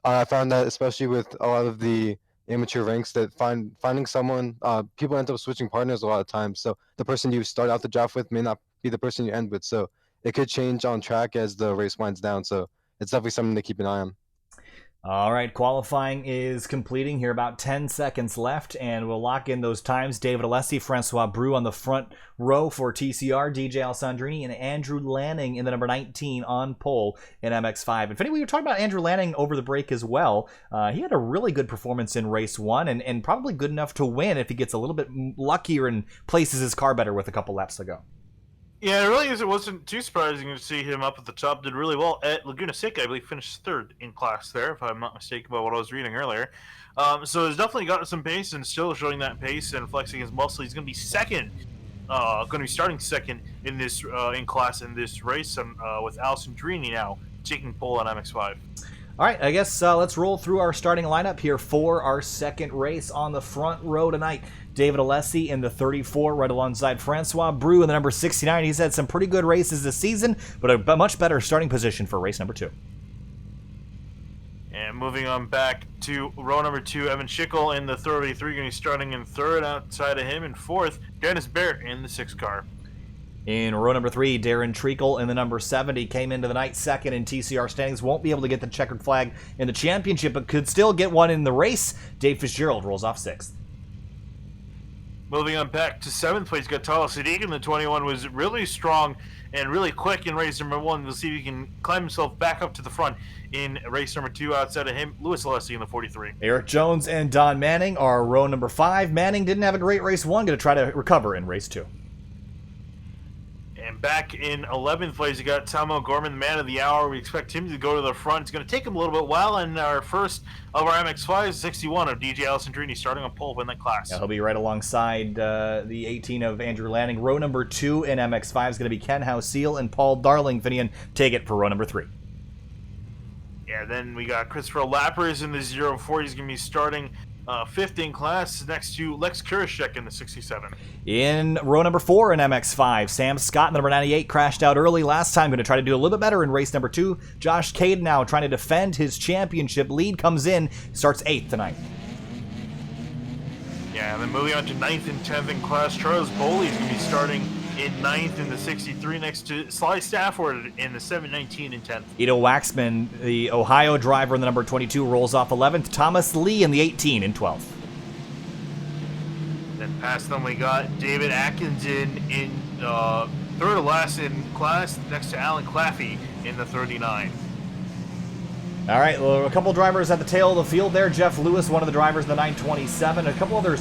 I found that, especially with a lot of the amateur ranks, that finding someone, people end up switching partners a lot of times. So the person you start out the draft with may not be the person you end with. So it could change on track as the race winds down. So it's definitely something to keep an eye on. All right, qualifying is completing here, about 10 seconds left, and we'll lock in those times. David Alessi, Francois Brou on the front row for TCR, DJ Alessandrini, and Andrew Lanning in the number 19 on pole in MX-5. And Finney, we were talking about Andrew Lanning over the break as well. He had a really good performance in race 1, and probably good enough to win if he gets a little bit luckier and places his car better with a couple laps to go. Yeah, it really is. It wasn't too surprising to see him up at the top. Did really well at Laguna Seca. I believe finished 3rd in class there, if I'm not mistaken about what I was reading earlier. So he's definitely got some pace and still showing that pace and flexing his muscle. He's going to be second. Going to be starting second in this in class in this race, with Alessandrini now taking pole on MX-5. All right, I guess let's roll through our starting lineup here for our second race on the front row tonight. David Alessi in the 34, right alongside Francois Brou in the number 69. He's had some pretty good races this season, but a much better starting position for race number 2. And moving on back to row number 2, Evan Schickel in the 33, going to be starting in 3rd. Outside of him in 4th, Dennis Barrett in the 6th car. In row number 3, Darren Treacle in the number 70 came into the night 2nd in TCR standings. Won't be able to get the checkered flag in the championship, but could still get one in the race. Dave Fitzgerald rolls off 6th. Moving on back to 7th place, got Tala Sadiq in the 21, was really strong and really quick in race number 1. We'll see if he can climb himself back up to the front in race number 2. Outside of him, Louis Alessi in the 43. Eric Jones and Don Manning are row number 5. Manning didn't have a great race 1, going to try to recover in race 2. And back in 11th place, you got Tom O'Gorman, the man of the hour. We expect him to go to the front. It's going to take him a little bit while, and our first of our MX-5s, 61 of DJ Alessandrini, starting on pole in that class. Yeah, he'll be right alongside the 18 of Andrew Lanning. Row number 2 in MX-5 is going to be Ken Hauseal and Paul Darling. Finian, take it for row number 3. Yeah, then we got Christopher Lappers in the 04. He's going to be starting 5th in class next to Lex Kurashek in the 67. In row number 4 in MX-5, Sam Scott in the number 98 crashed out early last time. Going to try to do a little bit better in race number 2. Josh Cade now trying to defend his championship lead, comes in, starts 8th tonight. Yeah, and then moving on to 9th and 10th in class, Charles Boley is going to be starting in 9th in the 63 next to Sly Stafford in the 719 and 10th. Ito Waxman, the Ohio driver in the number 22, rolls off 11th. Thomas Lee in the 18 in 12th. Then past them we got David Atkinson in 3rd to last in class next to Alan Claffey in the 39. All right, well, a couple drivers at the tail of the field there. Jeff Lewis, one of the drivers in the 927. A couple others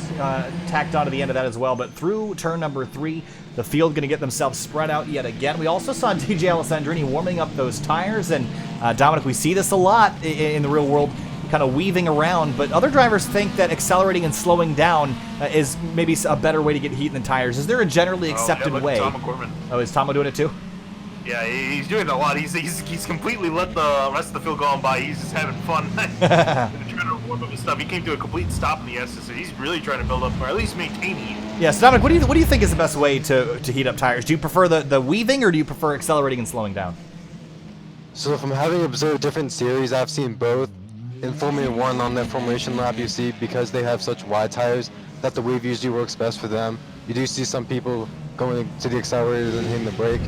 tacked on to the end of that as well. But through turn number 3, the field going to get themselves spread out yet again. We also saw DJ Alessandrini warming up those tires. And Dominic, we see this a lot in the real world, kind of weaving around. But other drivers think that accelerating and slowing down is maybe a better way to get heat in the tires. Is there a generally accepted way? Oh, is Tomo doing it too? Yeah, he's doing it a lot. He's completely let the rest of the field go on by. He's just having fun. Trying to warm up his stuff. He came to a complete stop in the SCCA. He's really trying to build up, or at least maintain heat. Yeah, so Dominic, what do you think is the best way to heat up tires? Do you prefer the weaving, or do you prefer accelerating and slowing down? So from having observed different series, I've seen both. In Formula 1 on their formation lap, you see, because they have such wide tires, that the weave usually works best for them. You do see some people going to the accelerator and hitting the brake.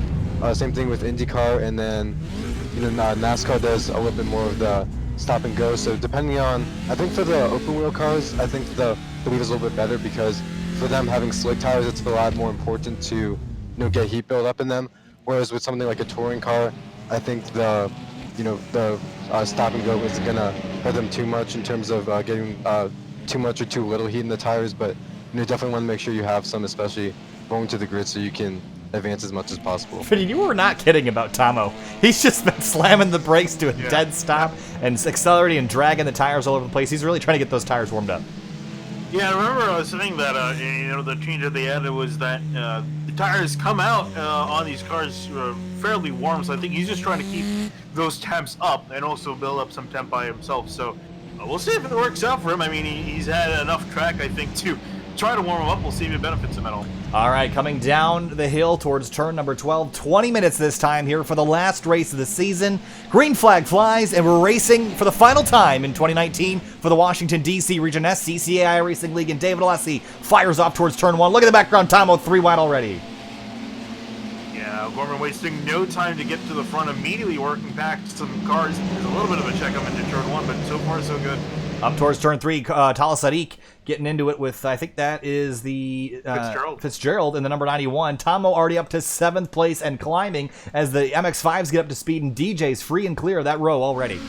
Same thing with IndyCar, and then NASCAR does a little bit more of the stop and go. So depending on, I think for the open wheel cars, I think the weave is a little bit better, because for them having slick tires, it's a lot more important to get heat build up in them. Whereas with something like a touring car, I think the stop and go isn't gonna hurt them too much in terms of getting too much or too little heat in the tires. But definitely want to make sure you have some, especially going to the grid, so you can advance as much as possible. But you were not kidding about Tomo. He's just been slamming the brakes to a dead stop and accelerating and dragging the tires all over the place. He's really trying to get those tires warmed up. Yeah, I remember I was saying that the change at the end, it was that the tires come out on these cars fairly warm, so I think he's just trying to keep those temps up and also build up some temp by himself. So we'll see if it works out for him. I mean, he's had enough track, I think, to try to warm him up. We'll see if it benefits him at all. All right, coming down the hill towards turn number 12. 20 minutes this time here for the last race of the season. Green flag flies, and we're racing for the final time in 2019 for the Washington, D.C. Region SCCA iRacing League. And David Alessi fires off towards turn 1. Look at the background, Tomo 3 wide already. Yeah, Gorman wasting no time to get to the front, immediately working back some cars. There's a little bit of a checkup into turn 1, but so far so good. Up towards turn 3, Tala Sadiq getting into it with, I think that is the Fitzgerald in the number 91. Tomo already up to 7th place and climbing as the MX-5s get up to speed, and DJ's free and clear of that row already.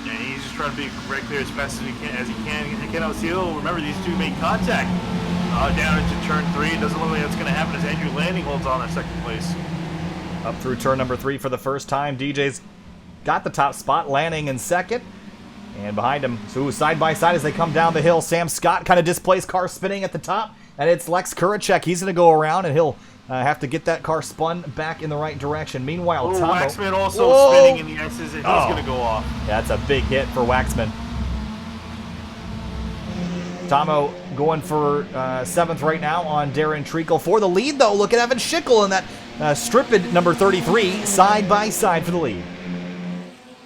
Yeah, he's just trying to be right clear as fast as he can. Get out Seal. Remember, these two made contact down into turn 3. It doesn't look like that's going to happen as Andrew Landing holds on in 2nd place. Up through turn number 3 for the first time. DJ's got the top spot, Lanning in 2nd. And behind him, so side by side as they come down the hill, Sam Scott kind of displaced, car spinning at the top, and it's Lex Kuracek. He's going to go around, and he'll have to get that car spun back in the right direction. Meanwhile, Tomo... Waxman also spinning in the X's, and he's going to go off. Yeah, that's a big hit for Waxman. Tomo going for 7th right now on Darren Treacle. For the lead, though, look at Evan Schickel in that stripped number 33, side by side for the lead.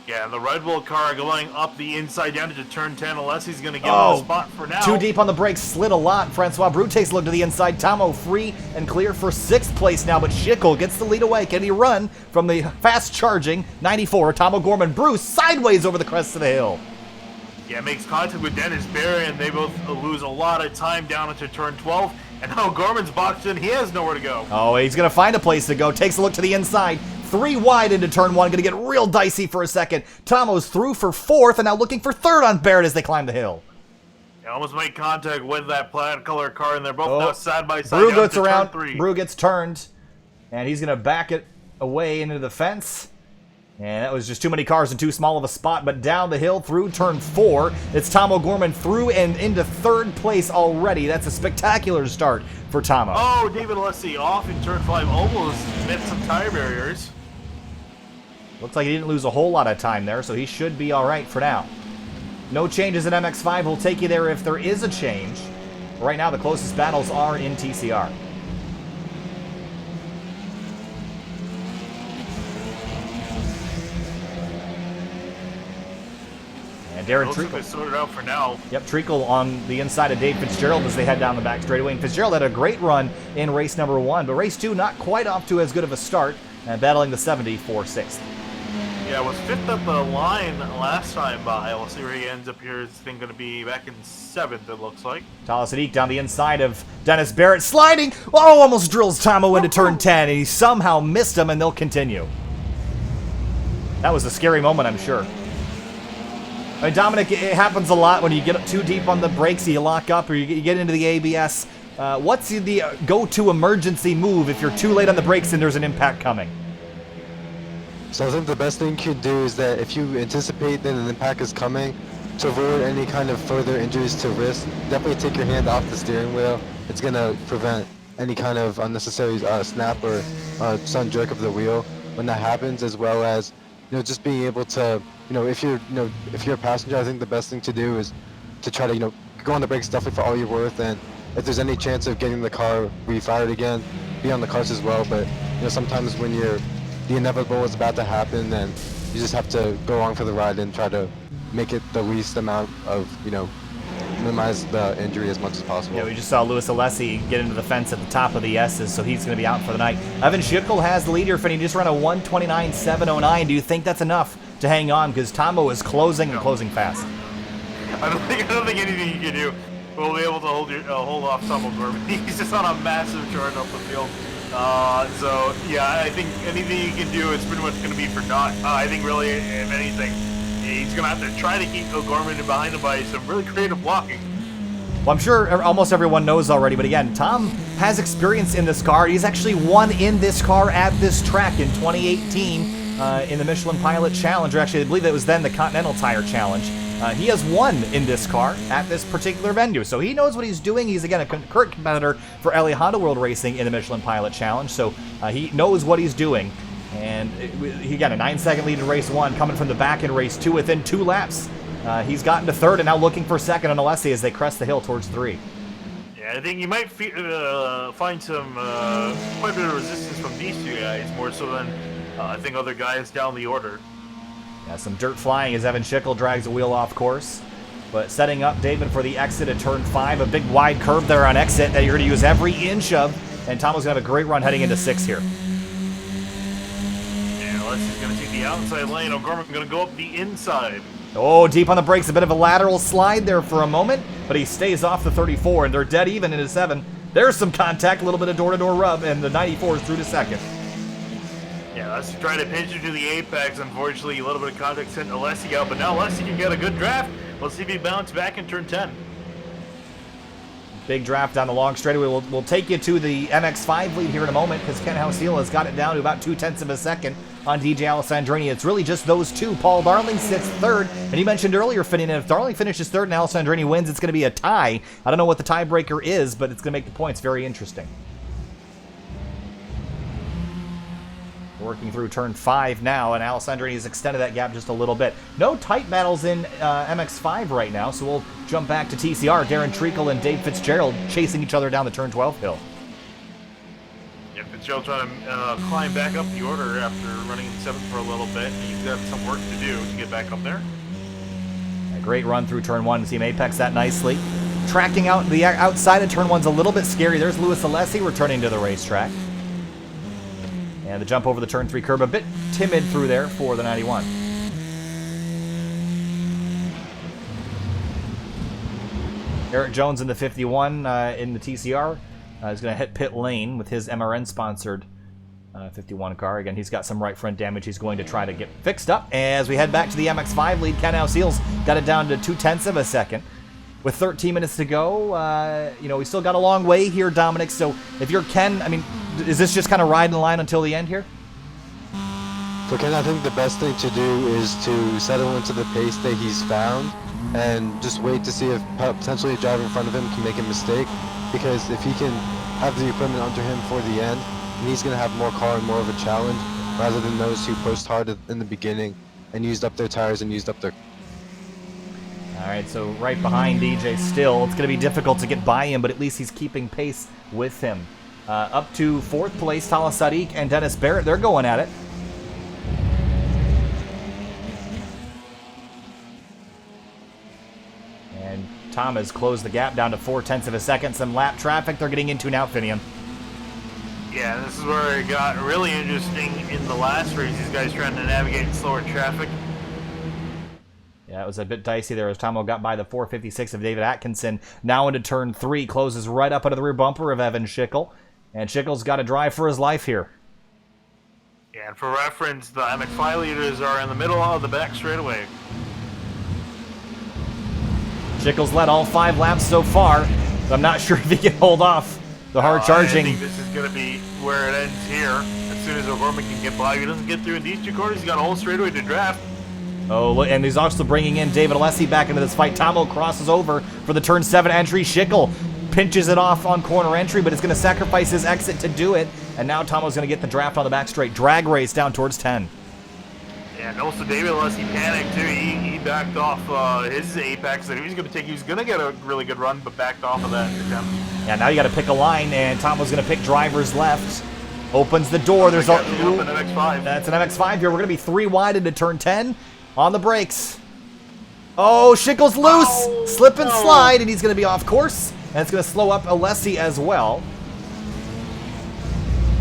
Yeah, the Red Bull car going up the inside down into turn 10. Alessi's going to get on the spot for now. Too deep on the brakes, slid a lot. Francois Brou takes a look to the inside. Tomo free and clear for 6th place now, but Schickel gets the lead away. Can he run from the fast-charging 94? Tomo Gorman, Brou sideways over the crest of the hill. Yeah, makes contact with Dennis Berry, and they both lose a lot of time down into turn 12. And now Gorman's boxed in. He has nowhere to go. Oh, he's going to find a place to go. Takes a look to the inside. 3 wide into turn 1. Going to get real dicey for a second. Tomo's through for 4th and now looking for 3rd on Barrett as they climb the hill. They almost made contact with that plaid color car, and they're both now side by side. Brou gets around. Brou gets turned, and he's going to back it away into the fence. And that was just too many cars in too small of a spot. But down the hill through turn 4, it's Tomo Gorman through and into 3rd place already. That's a spectacular start for Tomo. Oh, David Alessi off in turn 5, almost met some tire barriers. Looks like he didn't lose a whole lot of time there, so he should be all right for now. No changes in MX-5. We'll take you there if there is a change. Right now, the closest battles are in TCR. And Darren Treacle sorted out for now. Yep, Treacle on the inside of Dave Fitzgerald as they head down the back straightaway. And Fitzgerald had a great run in race number 1, but race 2 not quite off to as good of a start, and battling the 70 for 6th. Yeah, was 5th up the line last time by. We'll see where he ends up here. It's going to be back in 7th, it looks like. Tala Sadiq down the inside of Dennis Barrett, sliding. Oh, almost drills Tomo into turn 10, and he somehow missed him, and they'll continue. That was a scary moment, I'm sure. I mean, Dominic, it happens a lot when you get too deep on the brakes, you lock up, or you get into the ABS. What's the go-to emergency move if you're too late on the brakes and there's an impact coming? So I think the best thing you can do is that if you anticipate that an impact is coming, to avoid any kind of further injuries to wrist, definitely take your hand off the steering wheel. It's going to prevent any kind of unnecessary snap or sudden jerk of the wheel when that happens, as well as just being able to, if you're a passenger, I think the best thing to do is to try to go on the brakes definitely for all you're worth, and if there's any chance of getting the car refired again, be on the cars as well. But sometimes when the inevitable is about to happen, then you just have to go along for the ride and try to make it the least amount of, minimize the injury as much as possible. Yeah, we just saw Louis Alessi get into the fence at the top of the S's, so he's going to be out for the night. Evan Schickel has the lead here, Finney. Just ran a 1:29.709. Do you think that's enough to hang on? Because Tomo is closing and closing fast. I don't think anything you can do will be able to hold off Tomo Gorman. He's just on a massive charge up the field. So yeah, I think anything you can do is pretty much going to be for naught. I think really, if anything, he's going to have to try to keep O'Gorman behind him by some really creative blocking. Well, I'm sure almost everyone knows already, but again, Tom has experience in this car. He's actually won in this car at this track in 2018 in the Michelin Pilot Challenge, or actually I believe it was then the Continental Tire Challenge. He has won in this car at this particular venue, so he knows what he's doing. He's, again, a current competitor for LA Honda World Racing in the Michelin Pilot Challenge, so he knows what he's doing. And he got a 9-second lead in race 1, coming from the back in race 2 within 2 laps. He's gotten to 3rd and now looking for 2nd on Alessi as they crest the hill towards 3. Yeah, I think you might find some quite a bit of resistance from these two guys, more so than I think other guys down the order. Yeah, some dirt flying as Evan Schickel drags a wheel off course. But setting up David for the exit at turn 5, a big wide curve there on exit that you're going to use every inch of. And Tomo's going to have a great run heading into 6 here. Alessi's going to take the outside lane. O'Gorman going to go up the inside. Oh, deep on the brakes. A bit of a lateral slide there for a moment, but he stays off the 34, and they're dead even into 7. There's some contact, a little bit of door-to-door rub, and the 94 is through to 2nd. Yeah, Alessi trying to pinch into the apex. Unfortunately, a little bit of contact sent Alessi out, but now Alessi can get a good draft. Let's see if he bounces back in turn 10. Big draft down the long straightaway. We'll take you to the MX-5 lead here in a moment because Ken Hausiel has got it down to about 0.2 of a second on DJ Alessandrini. It's really just those two. Paul Darling sits 3rd, and you mentioned earlier, Finney, if Darling finishes 3rd and Alessandrini wins, it's going to be a tie. I don't know what the tiebreaker is, but it's going to make the points very interesting. Working through turn 5 now, and Alessandrini has extended that gap just a little bit. No tight battles in MX-5 right now, so we'll jump back to TCR. Darren Treacle and Dave Fitzgerald chasing each other down the turn 12 hill. Yeah, Fitzgerald trying to climb back up the order after running in 7th for a little bit. He's got some work to do to get back up there. A great run through turn 1. See him apex that nicely. Tracking out the outside of turn 1's a little bit scary. There's Louis Alessi returning to the racetrack. And the jump over the turn 3 curb, a bit timid through there for the 91. Eric Jones in the 51 in the TCR is going to hit pit lane with his MRN-sponsored 51 car. Again, he's got some right front damage he's going to try to get fixed up. As we head back to the MX-5 lead, Ken Hausiel's got it down to 0.2 of a second. With 13 minutes to go, we still got a long way here, Dominic. So if you're Ken, I mean, is this just kind of ride in line until the end here? For Ken, I think the best thing to do is to settle into the pace that he's found and just wait to see if potentially a driver in front of him can make a mistake. Because if he can have the equipment under him for the end, then he's going to have more car and more of a challenge rather than those who pushed hard in the beginning and used up their tires and used up their... All right, so right behind DJ still. It's going to be difficult to get by him, but at least he's keeping pace with him. Up to 4th place, Tala Sadiq and Dennis Barrett. They're going at it. And Tom has closed the gap down to 0.4 of a second. Some lap traffic they're getting into now, Finian. Yeah, this is where it got really interesting in the last race. These guys trying to navigate slower traffic. Yeah, it was a bit dicey there as Tomo got by the 456 of David Atkinson. Now into turn 3, closes right up into the rear bumper of Evan Schickel. And Schickel's got to drive for his life here. Yeah, and for reference, the MX5 leaders are in the middle of the back straightaway. Schickel's led all 5 laps so far, but I'm not sure if he can hold off the hard charging. I think this is going to be where it ends here. As soon as O'Gorman can get by, if he doesn't get through in these 2 corners, he's got a whole straightaway to draft. Oh, and he's also bringing in David Alessi back into this fight. Tomo crosses over for the turn 7 entry. Schickel pinches it off on corner entry, but is going to sacrifice his exit to do it. And now Tomo's going to get the draft on the back straight. Drag race down towards 10. Yeah, and also David Alessi panicked too. He backed off his apex that he was going to take. He was going to get a really good run, but backed off of that attempt. Yeah, now you got to pick a line, and Tomo's going to pick driver's left. Opens the door. There's an MX5. That's an MX5 here. We're going to be 3 wide into turn 10 on the brakes. Oh, Schickel's loose. Oh, Slip and slide, and he's going to be off course. And it's going to slow up Alessi as well.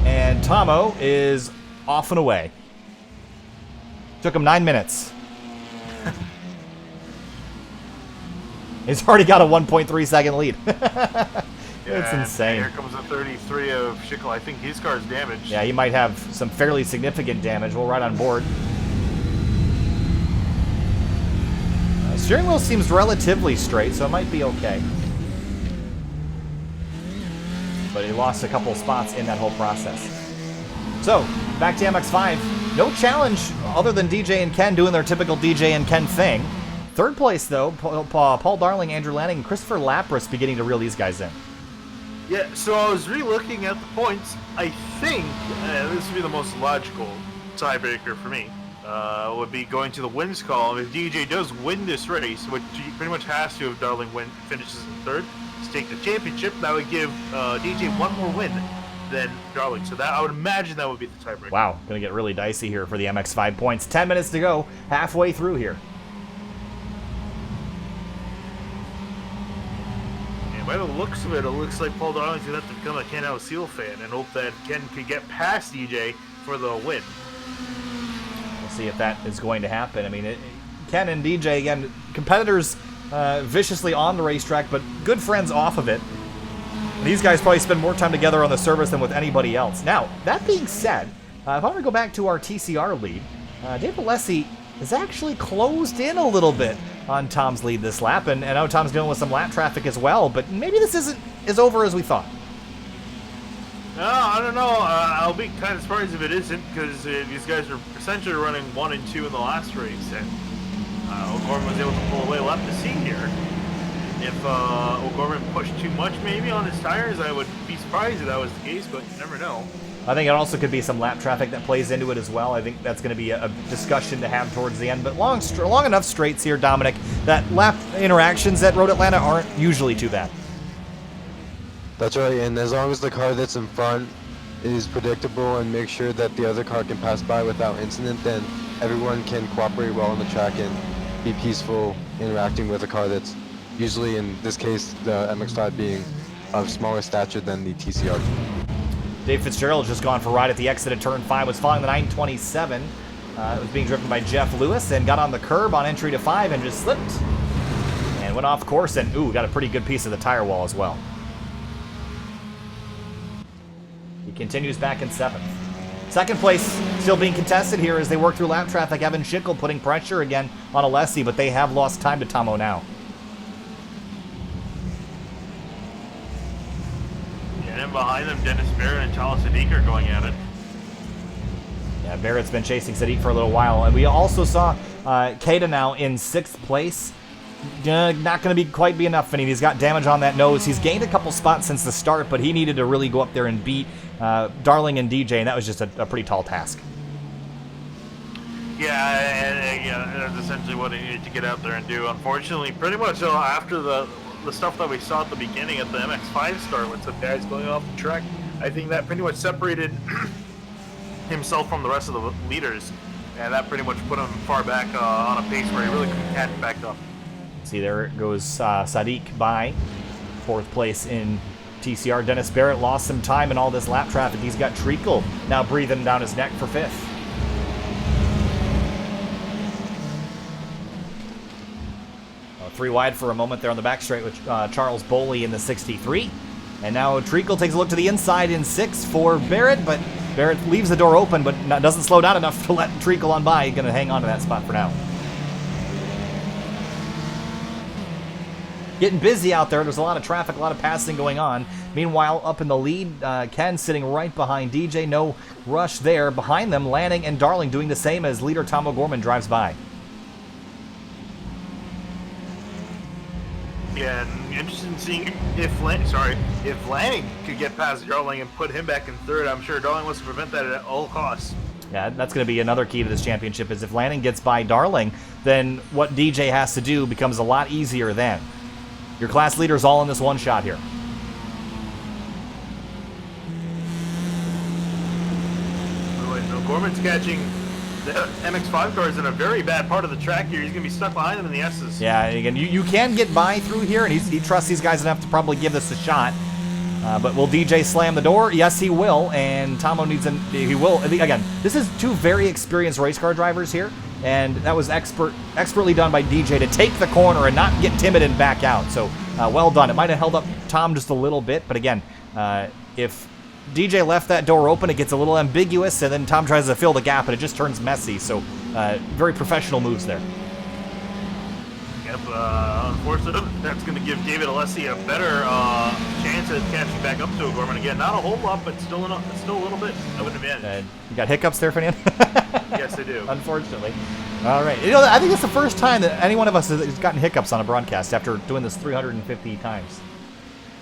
And Tomo is off and away. Took him 9 minutes. He's already got a 1.3 second lead. That's insane. Here comes the 33 of Schickel. I think his car is damaged. Yeah, he might have some fairly significant damage. We'll ride on board. Steering wheel seems relatively straight, so it might be okay. But he lost a couple spots in that whole process. So, back to MX5. No challenge other than DJ and Ken doing their typical DJ and Ken thing. 3rd place, though, Paul Darling, Andrew Lanning, and Christopher Lapras beginning to reel these guys in. Yeah, so I was re-looking at the points. I think this would be the most logical tiebreaker for me. Would be going to the wins column. If DJ does win this race, which he pretty much has to if Darling finishes in 3rd, to take the championship, that would give DJ 1 more win than Darling. So that I would imagine that would be the tiebreaker. Wow, gonna get really dicey here for the MX5 points. 10 minutes to go, halfway through here. And by the looks of it, it looks like Paul Darling's gonna have to become a Ken Seal fan and hope that Ken could get past DJ for the win. We'll see if that is going to happen. I mean, Ken and DJ, again, competitors viciously on the racetrack, but good friends off of it. These guys probably spend more time together on the service than with anybody else. Now, that being said, if I want to go back to our TCR lead, David Alessi has actually closed in a little bit on Tom's lead this lap, and I know Tom's dealing with some lap traffic as well, but maybe this isn't as over as we thought. No, I don't know. I'll be kind of surprised if it isn't, because these guys are essentially running 1 and 2 in the last race, and O'Gorman was able to pull away. We'll have to see here. If O'Gorman pushed too much maybe on his tires, I would be surprised if that was the case, but you never know. I think it also could be some lap traffic that plays into it as well. I think that's going to be a discussion to have towards the end. But long enough straights here, Dominic, that lap interactions at Road Atlanta aren't usually too bad. That's right, and as long as the car that's in front is predictable and make sure that the other car can pass by without incident, then everyone can cooperate well on the track and be peaceful interacting with a car that's usually, in this case, the MX-5 being of smaller stature than the TCR. Dave Fitzgerald just gone for a ride at the exit at turn 5, was following the 927. It was being driven by Jeff Lewis and got on the curb on entry to 5 and just slipped. And went off course and, got a pretty good piece of the tire wall as well. He continues back in 7th. 2nd place still being contested here as they work through lap traffic. Evan Schickel putting pressure again on Alessi, but they have lost time to Tomo now. And then behind them, Dennis Barrett and Charles Sadiq are going at it. Yeah, Barrett's been chasing Sadiq for a little while. And we also saw Keita now in 6th place. Not going to quite be enough, Vinny. He's got damage on that nose. He's gained a couple spots since the start, but he needed to really go up there and beat Darling and DJ, and that was just a pretty tall task. Yeah, that's essentially what he needed to get out there and do. Unfortunately, pretty much after the stuff that we saw at the beginning at the MX-5 start with some guys going off the track, I think that pretty much separated himself from the rest of the leaders, and that pretty much put him far back on a pace where he really couldn't catch back up. See, there goes Sadiq by 4th place in TCR. Dennis Barrett lost some time in all this lap traffic. He's got Treacle now breathing down his neck for 5th. Three wide for a moment there on the back straight with Charles Boley in the 63. And now Treacle takes a look to the inside in 6th for Barrett, but Barrett leaves the door open, but doesn't slow down enough to let treacle on by. Going to hang on to that spot for now. Getting busy out there. There's a lot of traffic, a lot of passing going on. Meanwhile, up in the lead, Ken sitting right behind DJ. No rush there. Behind them, Lanning and Darling doing the same as leader Tom O'Gorman drives by. Yeah, and interested in seeing if Lanning could get past Darling and put him back in third. I'm sure Darling wants to prevent that at all costs. Yeah, that's going to be another key to this championship, is if Lanning gets by Darling, then what DJ has to do becomes a lot easier then. Your class leader's all in this one shot here. Gorman's catching the MX-5 cars in a very bad part of the track here. He's going to be stuck behind them in the S's. Yeah, again, you can get by through here, and he trusts these guys enough to probably give this a shot. But will DJ slam the door? Yes, he will, and Tomo needs he will. Again, this is two very experienced race car drivers here, and that was expertly done by DJ to take the corner and not get timid and back out. So, well done. It might have held up Tom just a little bit, but again, if DJ left that door open, it gets a little ambiguous, and then Tom tries to fill the gap, and it just turns messy. So, very professional moves there. Yep, unfortunately, that's going to give David Alessi a better chance at catching back up to O'Gorman again. Not a whole lot, but still a little bit of an advantage. You got hiccups there, Finian? Yes, I do. Unfortunately. All right. You know, I think it's the first time that any one of us has gotten hiccups on a broadcast after doing this 350 times.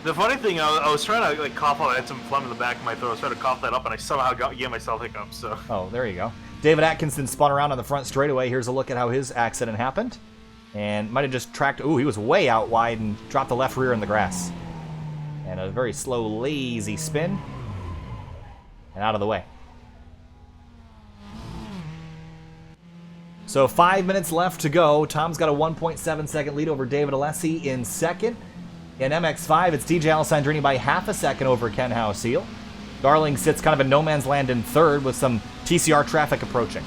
The funny thing, I was trying to like cough up. I had some phlegm in the back of my throat. I was trying to cough that up, and I somehow gave myself hiccups. So. Oh, there you go. David Atkinson spun around on the front straightaway. Here's a look at how his accident happened. And might have just tracked... Ooh, he was way out wide and dropped the left rear in the grass. And a very slow, lazy spin. And out of the way. So 5 minutes left to go. Tom's got a 1.7 second lead over David Alessi in second. In MX-5, it's DJ Alessandrini by half a second over Ken Hauseal. Darling sits kind of in no man's land in third with some TCR traffic approaching.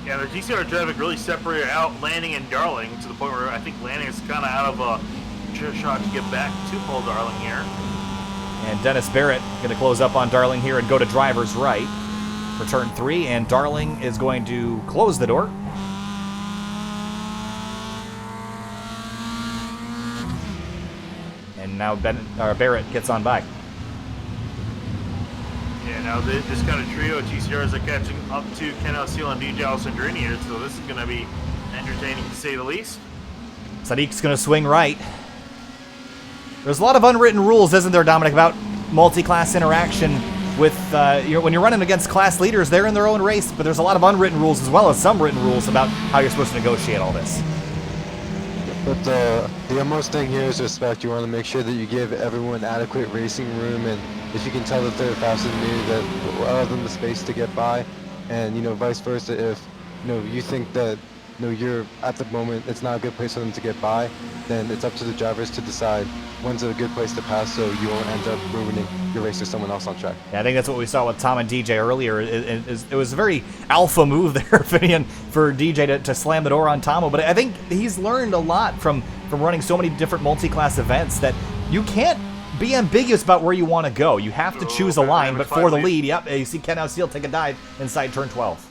Yeah, the TCR traffic really separated out Lanning and Darling to the point where I think Lanning is kind of out of a shot to get back to Paul Darling here. And Dennis Barrett going to close up on Darling here and go to driver's right for turn 3, and Darling is going to close the door. And now Barrett gets on by. Yeah, now this kind of trio of TCRs are catching up to Ken Hauseal and DJ Alessandrini here, so this is going to be entertaining to say the least. Sadiq's going to swing right. There's a lot of unwritten rules, isn't there, Dominic, about multi-class interaction with, when you're running against class leaders, they're in their own race, but there's a lot of unwritten rules as well as some written rules about how you're supposed to negotiate all this. But the utmost thing here is respect. You want to make sure that you give everyone adequate racing room, and if you can tell that they're faster than you, that allow them the space to get by, and vice versa. If you think that you're at the moment it's not a good place for them to get by, then it's up to the drivers to decide when's a good place to pass, so you won't end up ruining your race with someone else on track. Yeah, I think that's what we saw with Tom and DJ earlier. It was a very alpha move there, Finian, for DJ to slam the door on Tomo. But I think he's learned a lot from running so many different multi-class events that you can't be ambiguous about where you want to go. You have to choose a line, but for the lead, yep, you see Ken Hauseal take a dive inside turn 12.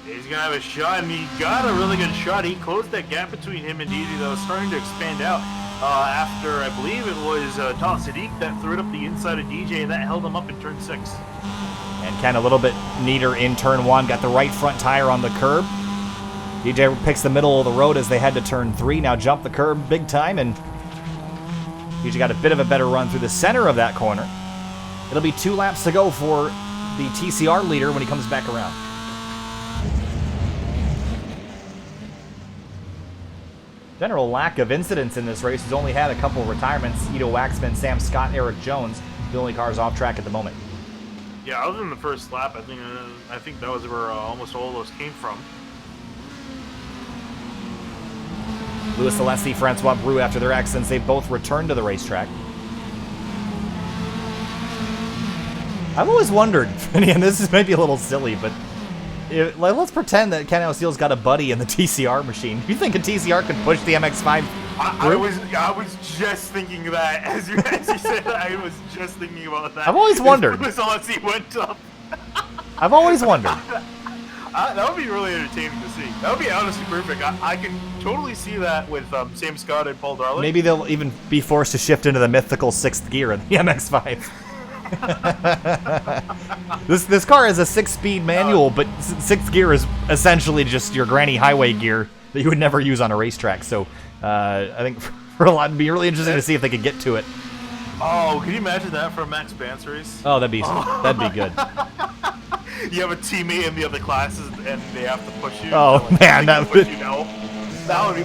He's going to have a shot, and he got a really good shot. He closed that gap between him and DJ that was starting to expand out after, I believe it was Tal Sadiq that threw it up the inside of DJ, and that held him up in turn 6. And Ken a little bit neater in turn 1, got the right front tire on the curb. DJ picks the middle of the road as they head to turn 3, now jump the curb big time, and DJ got a bit of a better run through the center of that corner. It'll be 2 laps to go for the TCR leader when he comes back around. General lack of incidents in this race. He's only had a couple of retirements. Ito Waxman, Sam Scott, Eric Jones, the only cars off track at the moment. Yeah, other than the first lap, I think that was where almost all of those came from. Louis Alessi, Francois Brou, after their accidents, they both returned to the racetrack. I've always wondered, and this is maybe a little silly, but let's pretend that Ken O'Seal's got a buddy in the TCR machine. You think a TCR could push the MX-5? I was just thinking that as you said that. I was just thinking about that. I've always wondered. As Alessi went up. I've always wondered. That would be really entertaining to see. That would be honestly perfect. I can totally see that with Sam Scott and Paul Darling. Maybe they'll even be forced to shift into the mythical 6th gear in the MX-5. This car is a 6-speed manual, but 6th gear is essentially just your granny highway gear that you would never use on a racetrack. So I think for a lot, it'd be really interesting to see if they could get to it. Oh, can you imagine that for a Max Vance race? Oh, that'd be good. You have a teammate in the other classes, and they have to push you. Oh man, that would be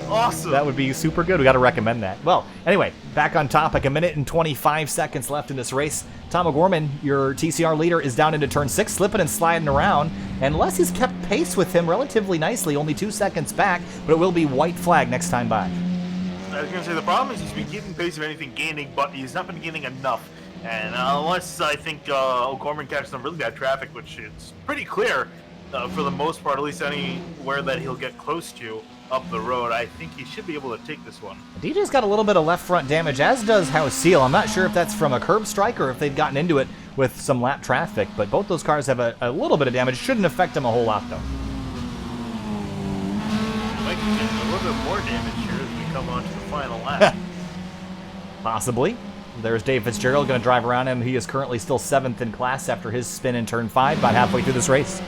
awesome. That would be super good. We got to recommend that. Well, anyway, back on topic. 1 minute and 25 seconds left in this race. Tom O'Gorman, your TCR leader, is down into turn 6, slipping and sliding around. And Alessi's kept pace with him relatively nicely, only 2 seconds back, but it will be white flag next time by. I was going to say, the problem is he's been keeping pace of anything gaining, but he's not been gaining enough. And unless I think O'Gorman catches some really bad traffic, which is pretty clear for the most part, at least anywhere that he'll get close to up the road, I think he should be able to take this one. DJ's got a little bit of left front damage, as does House-Seal. I'm not sure if that's from a curb strike or if they've gotten into it with some lap traffic, but both those cars have a little bit of damage. Shouldn't affect them a whole lot, though. Might get a little bit more damage here as we come on to the final lap. Possibly. There's Dave Fitzgerald going to drive around him. He is currently still 7th in class after his spin in turn 5, about halfway through this race.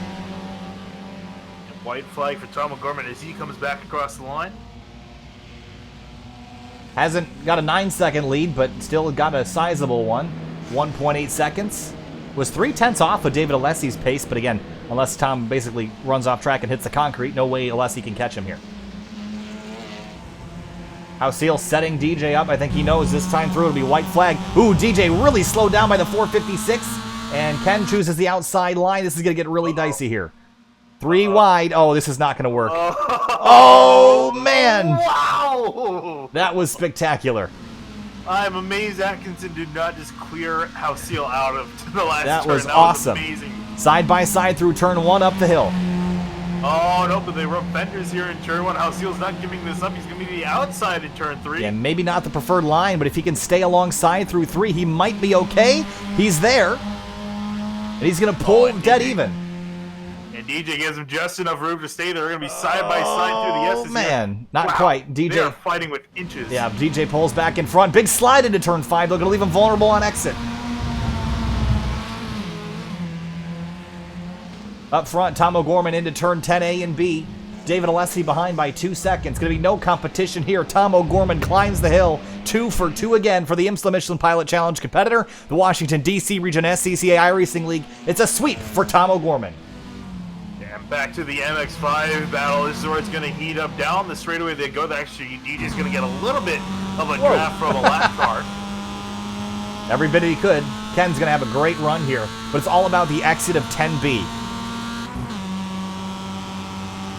White flag for Tom O'Gorman as he comes back across the line. Hasn't got a 9-second lead, but still got a sizable one. 1.8 seconds. Was 0.3 off of David Alessi's pace, but again, unless Tom basically runs off track and hits the concrete, no way Alessi can catch him here. House-Seal setting DJ up. I think he knows this time through it'll be white flag. Ooh, DJ really slowed down by the 456, and Ken chooses the outside line. This is going to get really dicey here. 3 wide. Oh, this is not going to work. Oh, man. Wow. That was spectacular. I'm amazed Atkinson did not just clear House-Seal out of the last that turn. Was that awesome. Was amazing. Side by side through turn 1 up the hill. Oh, no, but they rub fenders here in turn 1. House-Seal's not giving this up. He's going to be the outside in turn 3. Yeah, maybe not the preferred line, but if he can stay alongside through 3, he might be okay. He's there. And he's going to pull dead even. And DJ gives him just enough room to stay there. They're going to be side by side through the S's. Oh, man. Here. Not quite. DJ. They're fighting with inches. Yeah, DJ pulls back in front. Big slide into turn 5. They're going to leave him vulnerable on exit. Up front, Tom O'Gorman into turn 10A and B. David Alessi behind by 2 seconds. Going to be no competition here. Tom O'Gorman climbs the hill. 2 for 2 again for the IMSA Michelin Pilot Challenge competitor, the Washington, D.C. Region SCCA iRacing League. It's a sweep for Tom O'Gorman. And back to the MX-5 battle. This is where it's going to heat up down the straightaway they go. Actually, DJ's going to get a little bit of a draft from a lap car. Every bit he could. Ken's going to have a great run here, but it's all about the exit of 10B.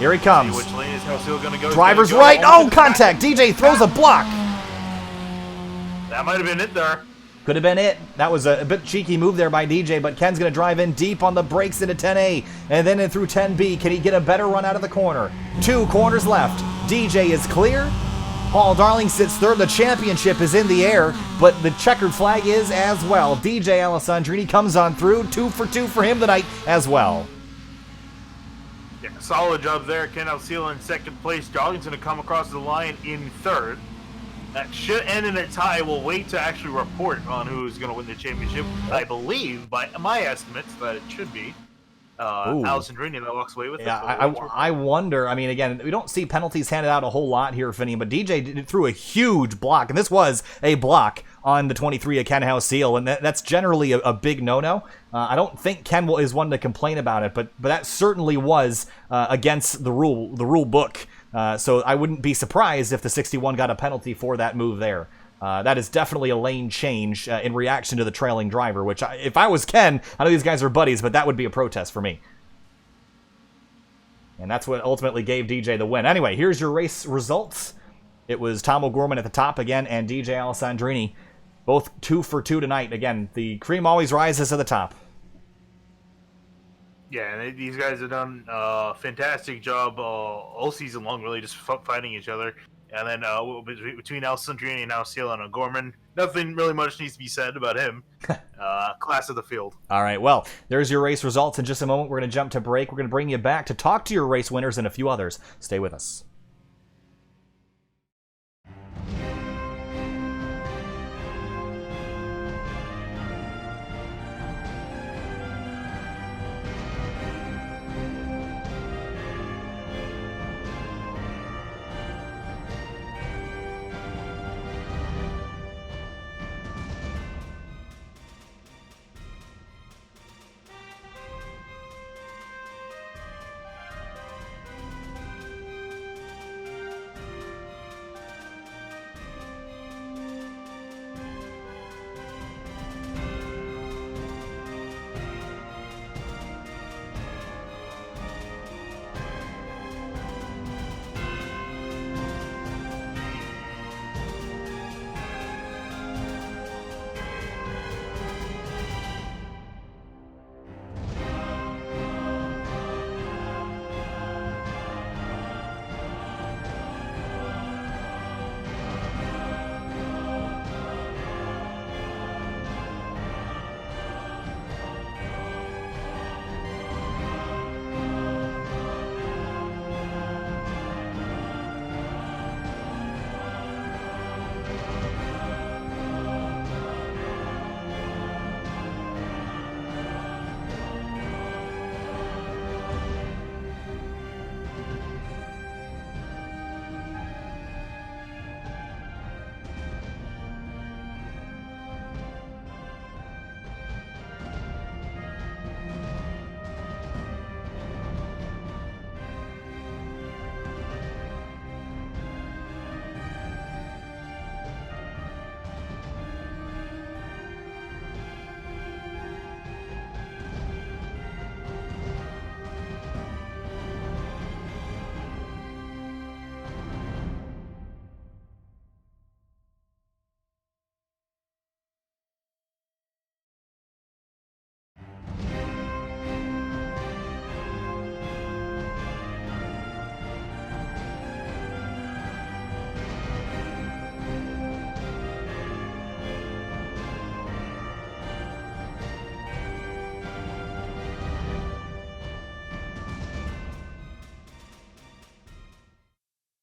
Here he comes. Which lane is House-Seal going to go? Driver's right. Oh, contact. DJ throws a block. That might have been it there. Could have been it. That was a bit cheeky move there by DJ, but Ken's going to drive in deep on the brakes into 10A and then in through 10B. Can he get a better run out of the corner? 2 corners left. DJ is clear. Paul Darling sits third. The championship is in the air, but the checkered flag is as well. DJ Alessandrini comes on through. 2 for 2 for him tonight as well. Yeah, solid job there. Ken House-Seal in second place. Darling's going to come across the line in third. That should end in a tie. We'll wait to actually report on who's going to win the championship. I believe, by my estimates, that it should be Alessandrini that walks away with it. Yeah, I wonder. I mean, again, we don't see penalties handed out a whole lot here, Finney, but DJ threw a huge block, and this was a block on the 23 of Ken House-Seal, and that's generally a big no-no. I don't think Ken is one to complain about it, but that certainly was against the rule book. So I wouldn't be surprised if the 61 got a penalty for that move there. That is definitely a lane change in reaction to the trailing driver, which if I was Ken, I know these guys are buddies, but that would be a protest for me. And that's what ultimately gave DJ the win. Anyway, here's your race results. It was Tom O'Gorman at the top again and DJ Alessandrini, both 2 for 2 tonight. Again, the cream always rises to the top. Yeah, and these guys have done a fantastic job all season long, really just fighting each other. And then between Alessandrini and now Cielo and O'Gorman, nothing really much needs to be said about him. Class of the field. All right, well, there's your race results. In just a moment, we're going to jump to break. We're going to bring you back to talk to your race winners and a few others. Stay with us.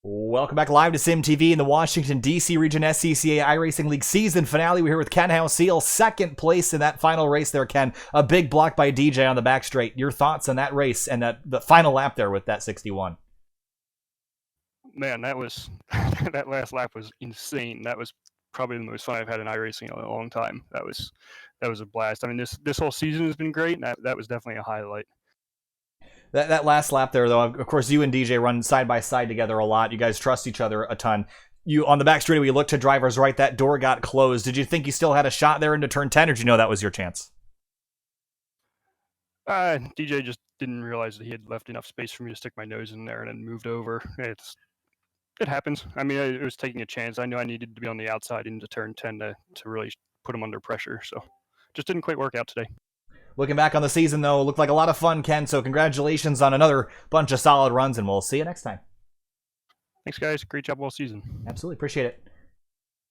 Welcome back live to SimTV in the Washington, D.C. region SCCA iRacing League season finale. We're here with Ken Halseel, second place in that final race there, Ken. A big block by DJ on the back straight. Your thoughts on that race and the final lap there with that 61? Man, that was that last lap was insane. That was probably the most fun I've had in iRacing in a long time. That was a blast. I mean, this whole season has been great, and that was definitely a highlight. That last lap there, though, of course, you and DJ run side by side together a lot. You guys trust each other a ton. You on the back straight, we looked to drivers right. That door got closed. Did you think you still had a shot there into turn 10, or did you know that was your chance? DJ just didn't realize that he had left enough space for me to stick my nose in there and then moved over. It happens. I mean, it was taking a chance. I knew I needed to be on the outside into turn 10 to really put him under pressure. So just didn't quite work out today. Looking back on the season, though, looked like a lot of fun, Ken. So congratulations on another bunch of solid runs, and we'll see you next time. Thanks, guys. Great job all season. Absolutely. Appreciate it.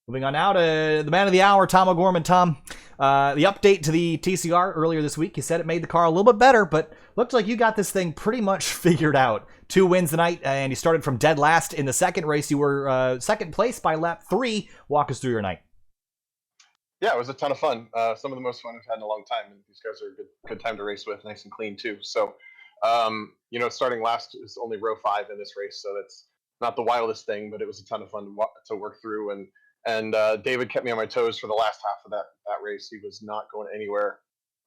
Moving on now to the man of the hour, Tom O'Gorman. Tom, the update to the TCR earlier this week, you said it made the car a little bit better, but looked like you got this thing pretty much figured out. 2 wins tonight, and you started from dead last in the second race. You were second place by lap 3. Walk us through your night. Yeah, it was a ton of fun. Some of the most fun I've had in a long time. And these guys are a good time to race with, nice and clean too. So, starting last is only row 5 in this race, so that's not the wildest thing, but it was a ton of fun to work through. And David kept me on my toes for the last half of that race. He was not going anywhere.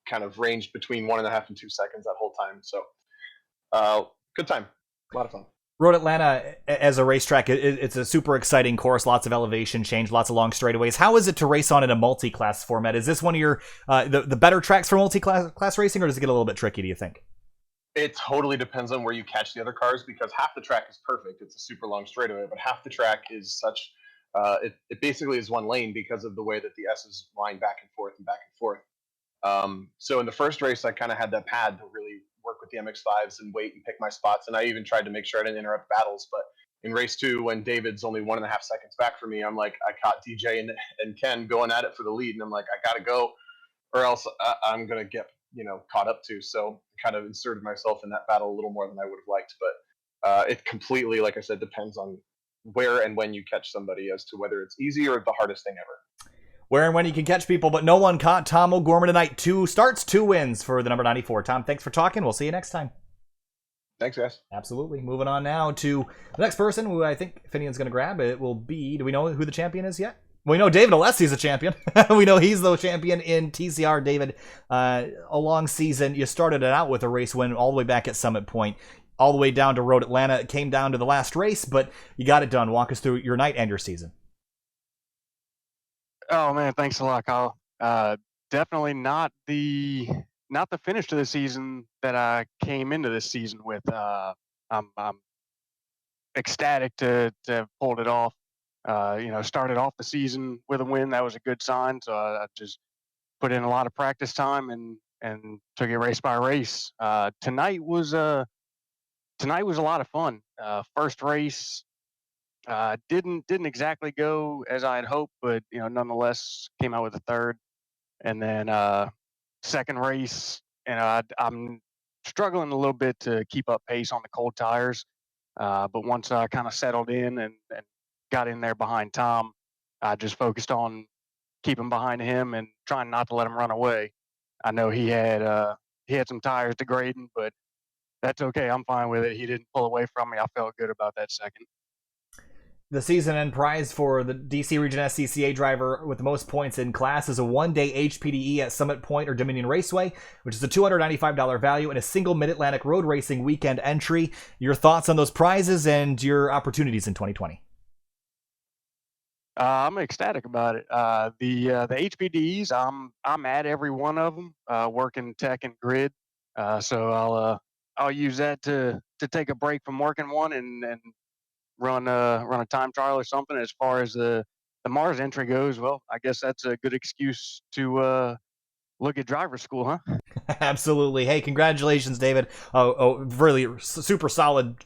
Kind of ranged between 1.5 and 2 seconds that whole time. So, good time, a lot of fun. Road Atlanta as a racetrack, it's a super exciting course, lots of elevation change, lots of long straightaways. How is it to race on in a multi-class format? Is this one of your the better tracks for multi-class racing, or does it get a little bit tricky, do you think? It totally depends on where you catch the other cars, because half the track is perfect. It's a super long straightaway, but half the track is such, it basically is one lane because of the way that the S's line back and forth and back and forth. So in the first race, I kind of had that pad to really work with the MX-5s and wait and pick my spots. And I even tried to make sure I didn't interrupt battles. But in race 2, when David's only 1.5 seconds back from me, I'm like, I caught DJ and Ken going at it for the lead, and I'm like, I gotta go, or else I'm gonna get caught up to. So I kind of inserted myself in that battle a little more than I would have liked. But it completely, like I said, depends on where and when you catch somebody as to whether it's easy or the hardest thing ever. Where and when you can catch people, but no one caught Tom O'Gorman tonight. 2 starts, 2 wins for the number 94. Tom, thanks for talking. We'll see you next time. Thanks, guys. Absolutely. Moving on now to the next person who I think Finian's going to grab. It will be, do we know who the champion is yet? We know David Alessi's a champion. We know he's the champion in TCR. David, a long season. You started it out with a race win all the way back at Summit Point, all the way down to Road Atlanta. It came down to the last race, but you got it done. Walk us through your night and your season. Oh man, thanks a lot, Kyle. Definitely not the finish to the season that I came into this season with. I'm ecstatic to have pulled it off. Started off the season with a win. That was a good sign. So I just put in a lot of practice time and took it race by race. Tonight was a lot of fun. First race didn't exactly go as I had hoped, but nonetheless came out with a third. And then second race, I'm struggling a little bit to keep up pace on the cold tires. But once I kind of settled in and got in there behind Tom, I just focused on keeping behind him and trying not to let him run away. I know he had some tires degrading, but that's okay. I'm fine with it. He didn't pull away from me. I felt good about that second. The season end prize for the DC Region SCCA driver with the most points in class is a one-day HPDE at Summit Point or Dominion Raceway, which is a $295 value and a single Mid-Atlantic road racing weekend entry. Your thoughts on those prizes and your opportunities in 2020? I'm ecstatic about it. The HPDEs, I'm at every one of them, working tech and grid. So I'll use that to take a break from working one and run a time trial or something. As far as the Mars entry goes, well, I guess that's a good excuse to look at driver school, huh? Absolutely. Hey, congratulations, David. Really super solid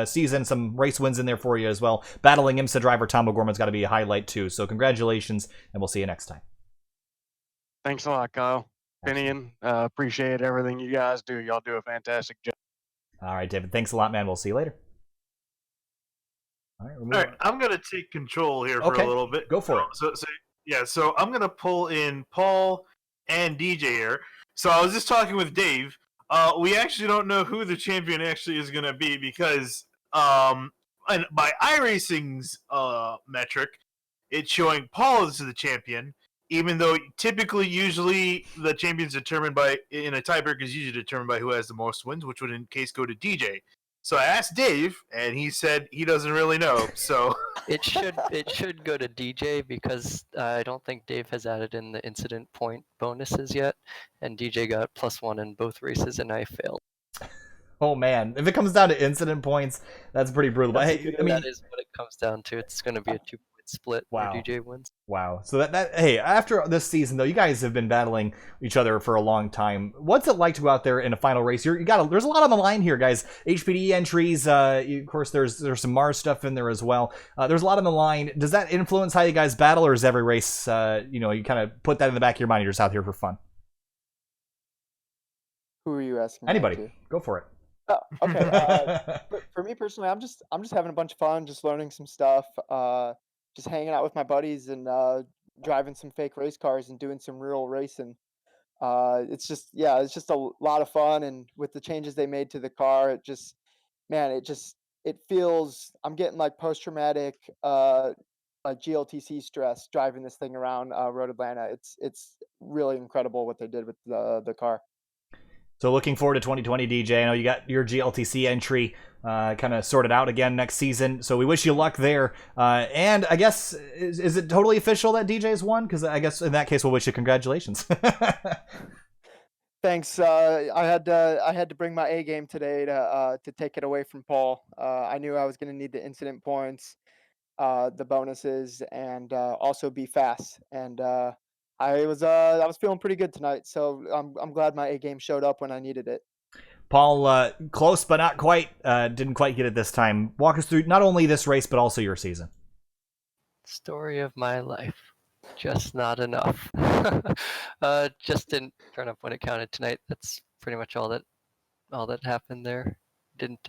season. Some race wins in there for you as well. Battling IMSA driver Tom O'Gorman's got to be a highlight too. So congratulations, and we'll see you next time. Thanks a lot, Kyle. Finian, appreciate everything you guys do. Y'all do a fantastic job. All right, David. Thanks a lot, man. We'll see you later. All right, I'm gonna take control here for a little bit. Go for it. So I'm gonna pull in Paul and DJ here. So I was just talking with Dave. We actually don't know who the champion actually is gonna be because and by iRacing's metric, it's showing Paul as the champion, even though usually the champion's determined by in a tiebreaker is usually determined by who has the most wins, which would in case go to DJ. So I asked Dave, and he said he doesn't really know. So it should go to DJ because I don't think Dave has added in the incident point bonuses yet, and DJ got +1 in both races, and I failed. Oh man, if it comes down to incident points, that's pretty brutal. But hey, I mean, that is what it comes down to. It's going to be a 2-point split where DJ wins. Wow. So that hey, after this season though, you guys have been battling each other for a long time. What's it like to go out there in a final race? There's a lot on the line here, guys. HPD entries. Of course, there's some Mars stuff in there as well. There's a lot on the line. Does that influence how you guys battle, or is every race, you kind of put that in the back of your mind? You're just out here for fun. Who are you asking? Anybody, go for it. Oh, okay. For me personally, I'm just having a bunch of fun, just learning some stuff, just hanging out with my buddies and driving some fake race cars and doing some real racing. It's just a lot of fun, and with the changes they made to the car, it feels I'm getting like post-traumatic like GLTC stress driving this thing around Road Atlanta. It's really incredible what they did with the car. So looking forward to 2020, DJ. I know you got your GLTC entry kind of sorted out again next season. So we wish you luck there. And I guess, is it totally official that DJ's won? Because I guess in that case, we'll wish you congratulations. Thanks. I had to bring my A game today to take it away from Paul. I knew I was going to need the incident points, the bonuses, and also be fast. And I was feeling pretty good tonight, so I'm glad my A game showed up when I needed it. Paul, close but not quite. Didn't quite get it this time. Walk us through not only this race, but also your season. Story of my life. Just not enough. Just didn't turn up when it counted tonight. That's pretty much all that happened there. Didn't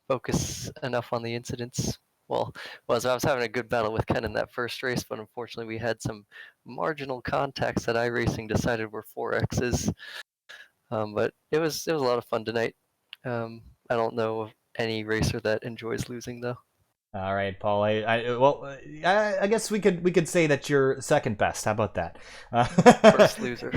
focus enough on the incidents. Well, I was having a good battle with Ken in that first race, but unfortunately we had some marginal contacts that iRacing decided were 4Xs. But it was a lot of fun tonight. I don't know of any racer that enjoys losing though. All right, Paul. I guess we could say that you're second best. How about that? First loser.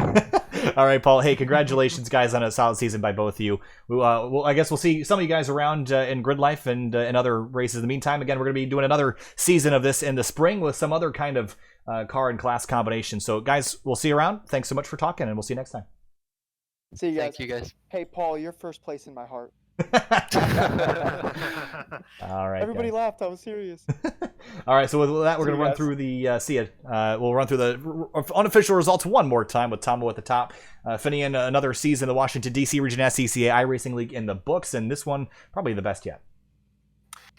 All right, Paul. Hey, congratulations, guys, on a solid season by both of you. I guess we'll see some of you guys around in Grid Life and in other races. In the meantime, again, we're going to be doing another season of this in the spring with some other kind of car and class combination. So, guys, we'll see you around. Thanks so much for talking, and we'll see you next time. See you guys. Thank you guys. Hey, Paul, you're first place in my heart. All right. Everybody guys. laughed. I was serious. All right. So with that, we're going to run through the we'll run through the unofficial results one more time with Tomo at the top. Finishing another season of the Washington D.C. Region SCCA iRacing League in the books, and this one probably the best yet.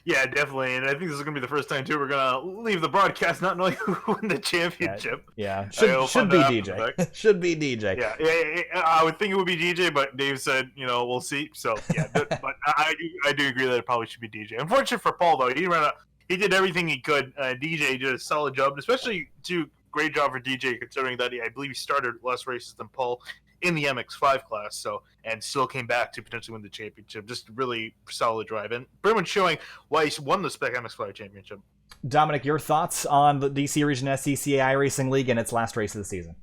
Yeah, definitely, and I think this is going to be the first time too we're going to leave the broadcast not knowing who won the championship. Yeah. Should be DJ. Should be DJ. Yeah, I would think it would be DJ, but Dave said, we'll see. So yeah, but I do agree that it probably should be DJ. Unfortunate for Paul though, he did everything he could. DJ did a solid job, especially great job for DJ considering that I believe he started less races than Paul in the MX5 class, and still came back to potentially win the championship. Just really solid drive, and pretty much showing why he won the Spec MX5 championship. Dominic, your thoughts on the DC Region SCCA iRacing League and its last race of the season?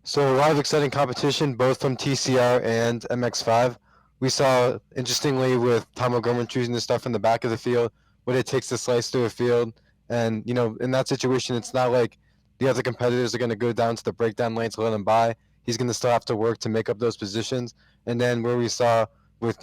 So a lot of exciting competition, both from TCR and MX5. We saw, interestingly, with Tom O'Gorman choosing the stuff in the back of the field, what it takes to slice through a field. And, in that situation, it's not like the other competitors are going to go down to the breakdown lane to let him by. He's going to still have to work to make up those positions. And then where we saw with,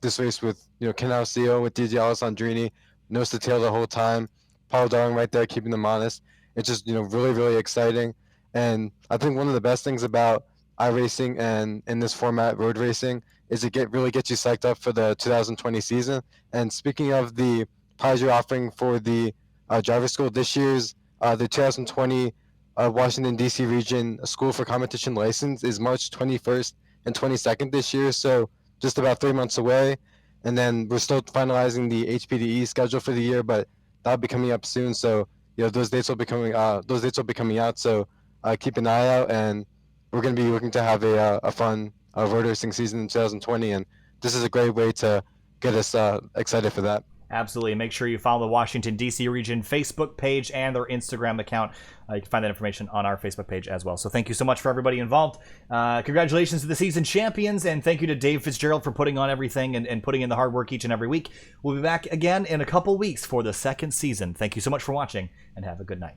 this race with, Ken Alcio, with DJ Alessandrini, nose to tail the whole time, Paul Darling right there keeping them honest. It's just, really, really exciting. And I think one of the best things about iRacing and in this format, road racing, is it really gets you psyched up for the 2020 season. And speaking of the prize you're offering for the driver school, this year's the 2020 Washington, D.C. Region School for Competition License is March 21st and 22nd this year, so just about 3 months away. And then we're still finalizing the HPDE schedule for the year, but that'll be coming up soon. So those dates will be coming out. So keep an eye out, and we're going to be looking to have a fun road racing season in 2020, and this is a great way to get us excited for that. Absolutely. Make sure you follow the Washington, D.C. Region Facebook page and their Instagram account. You can find that information on our Facebook page as well. So thank you so much for everybody involved. Congratulations to the season champions, and thank you to Dave Fitzgerald for putting on everything and putting in the hard work each and every week. We'll be back again in a couple weeks for the second season. Thank you so much for watching, and have a good night.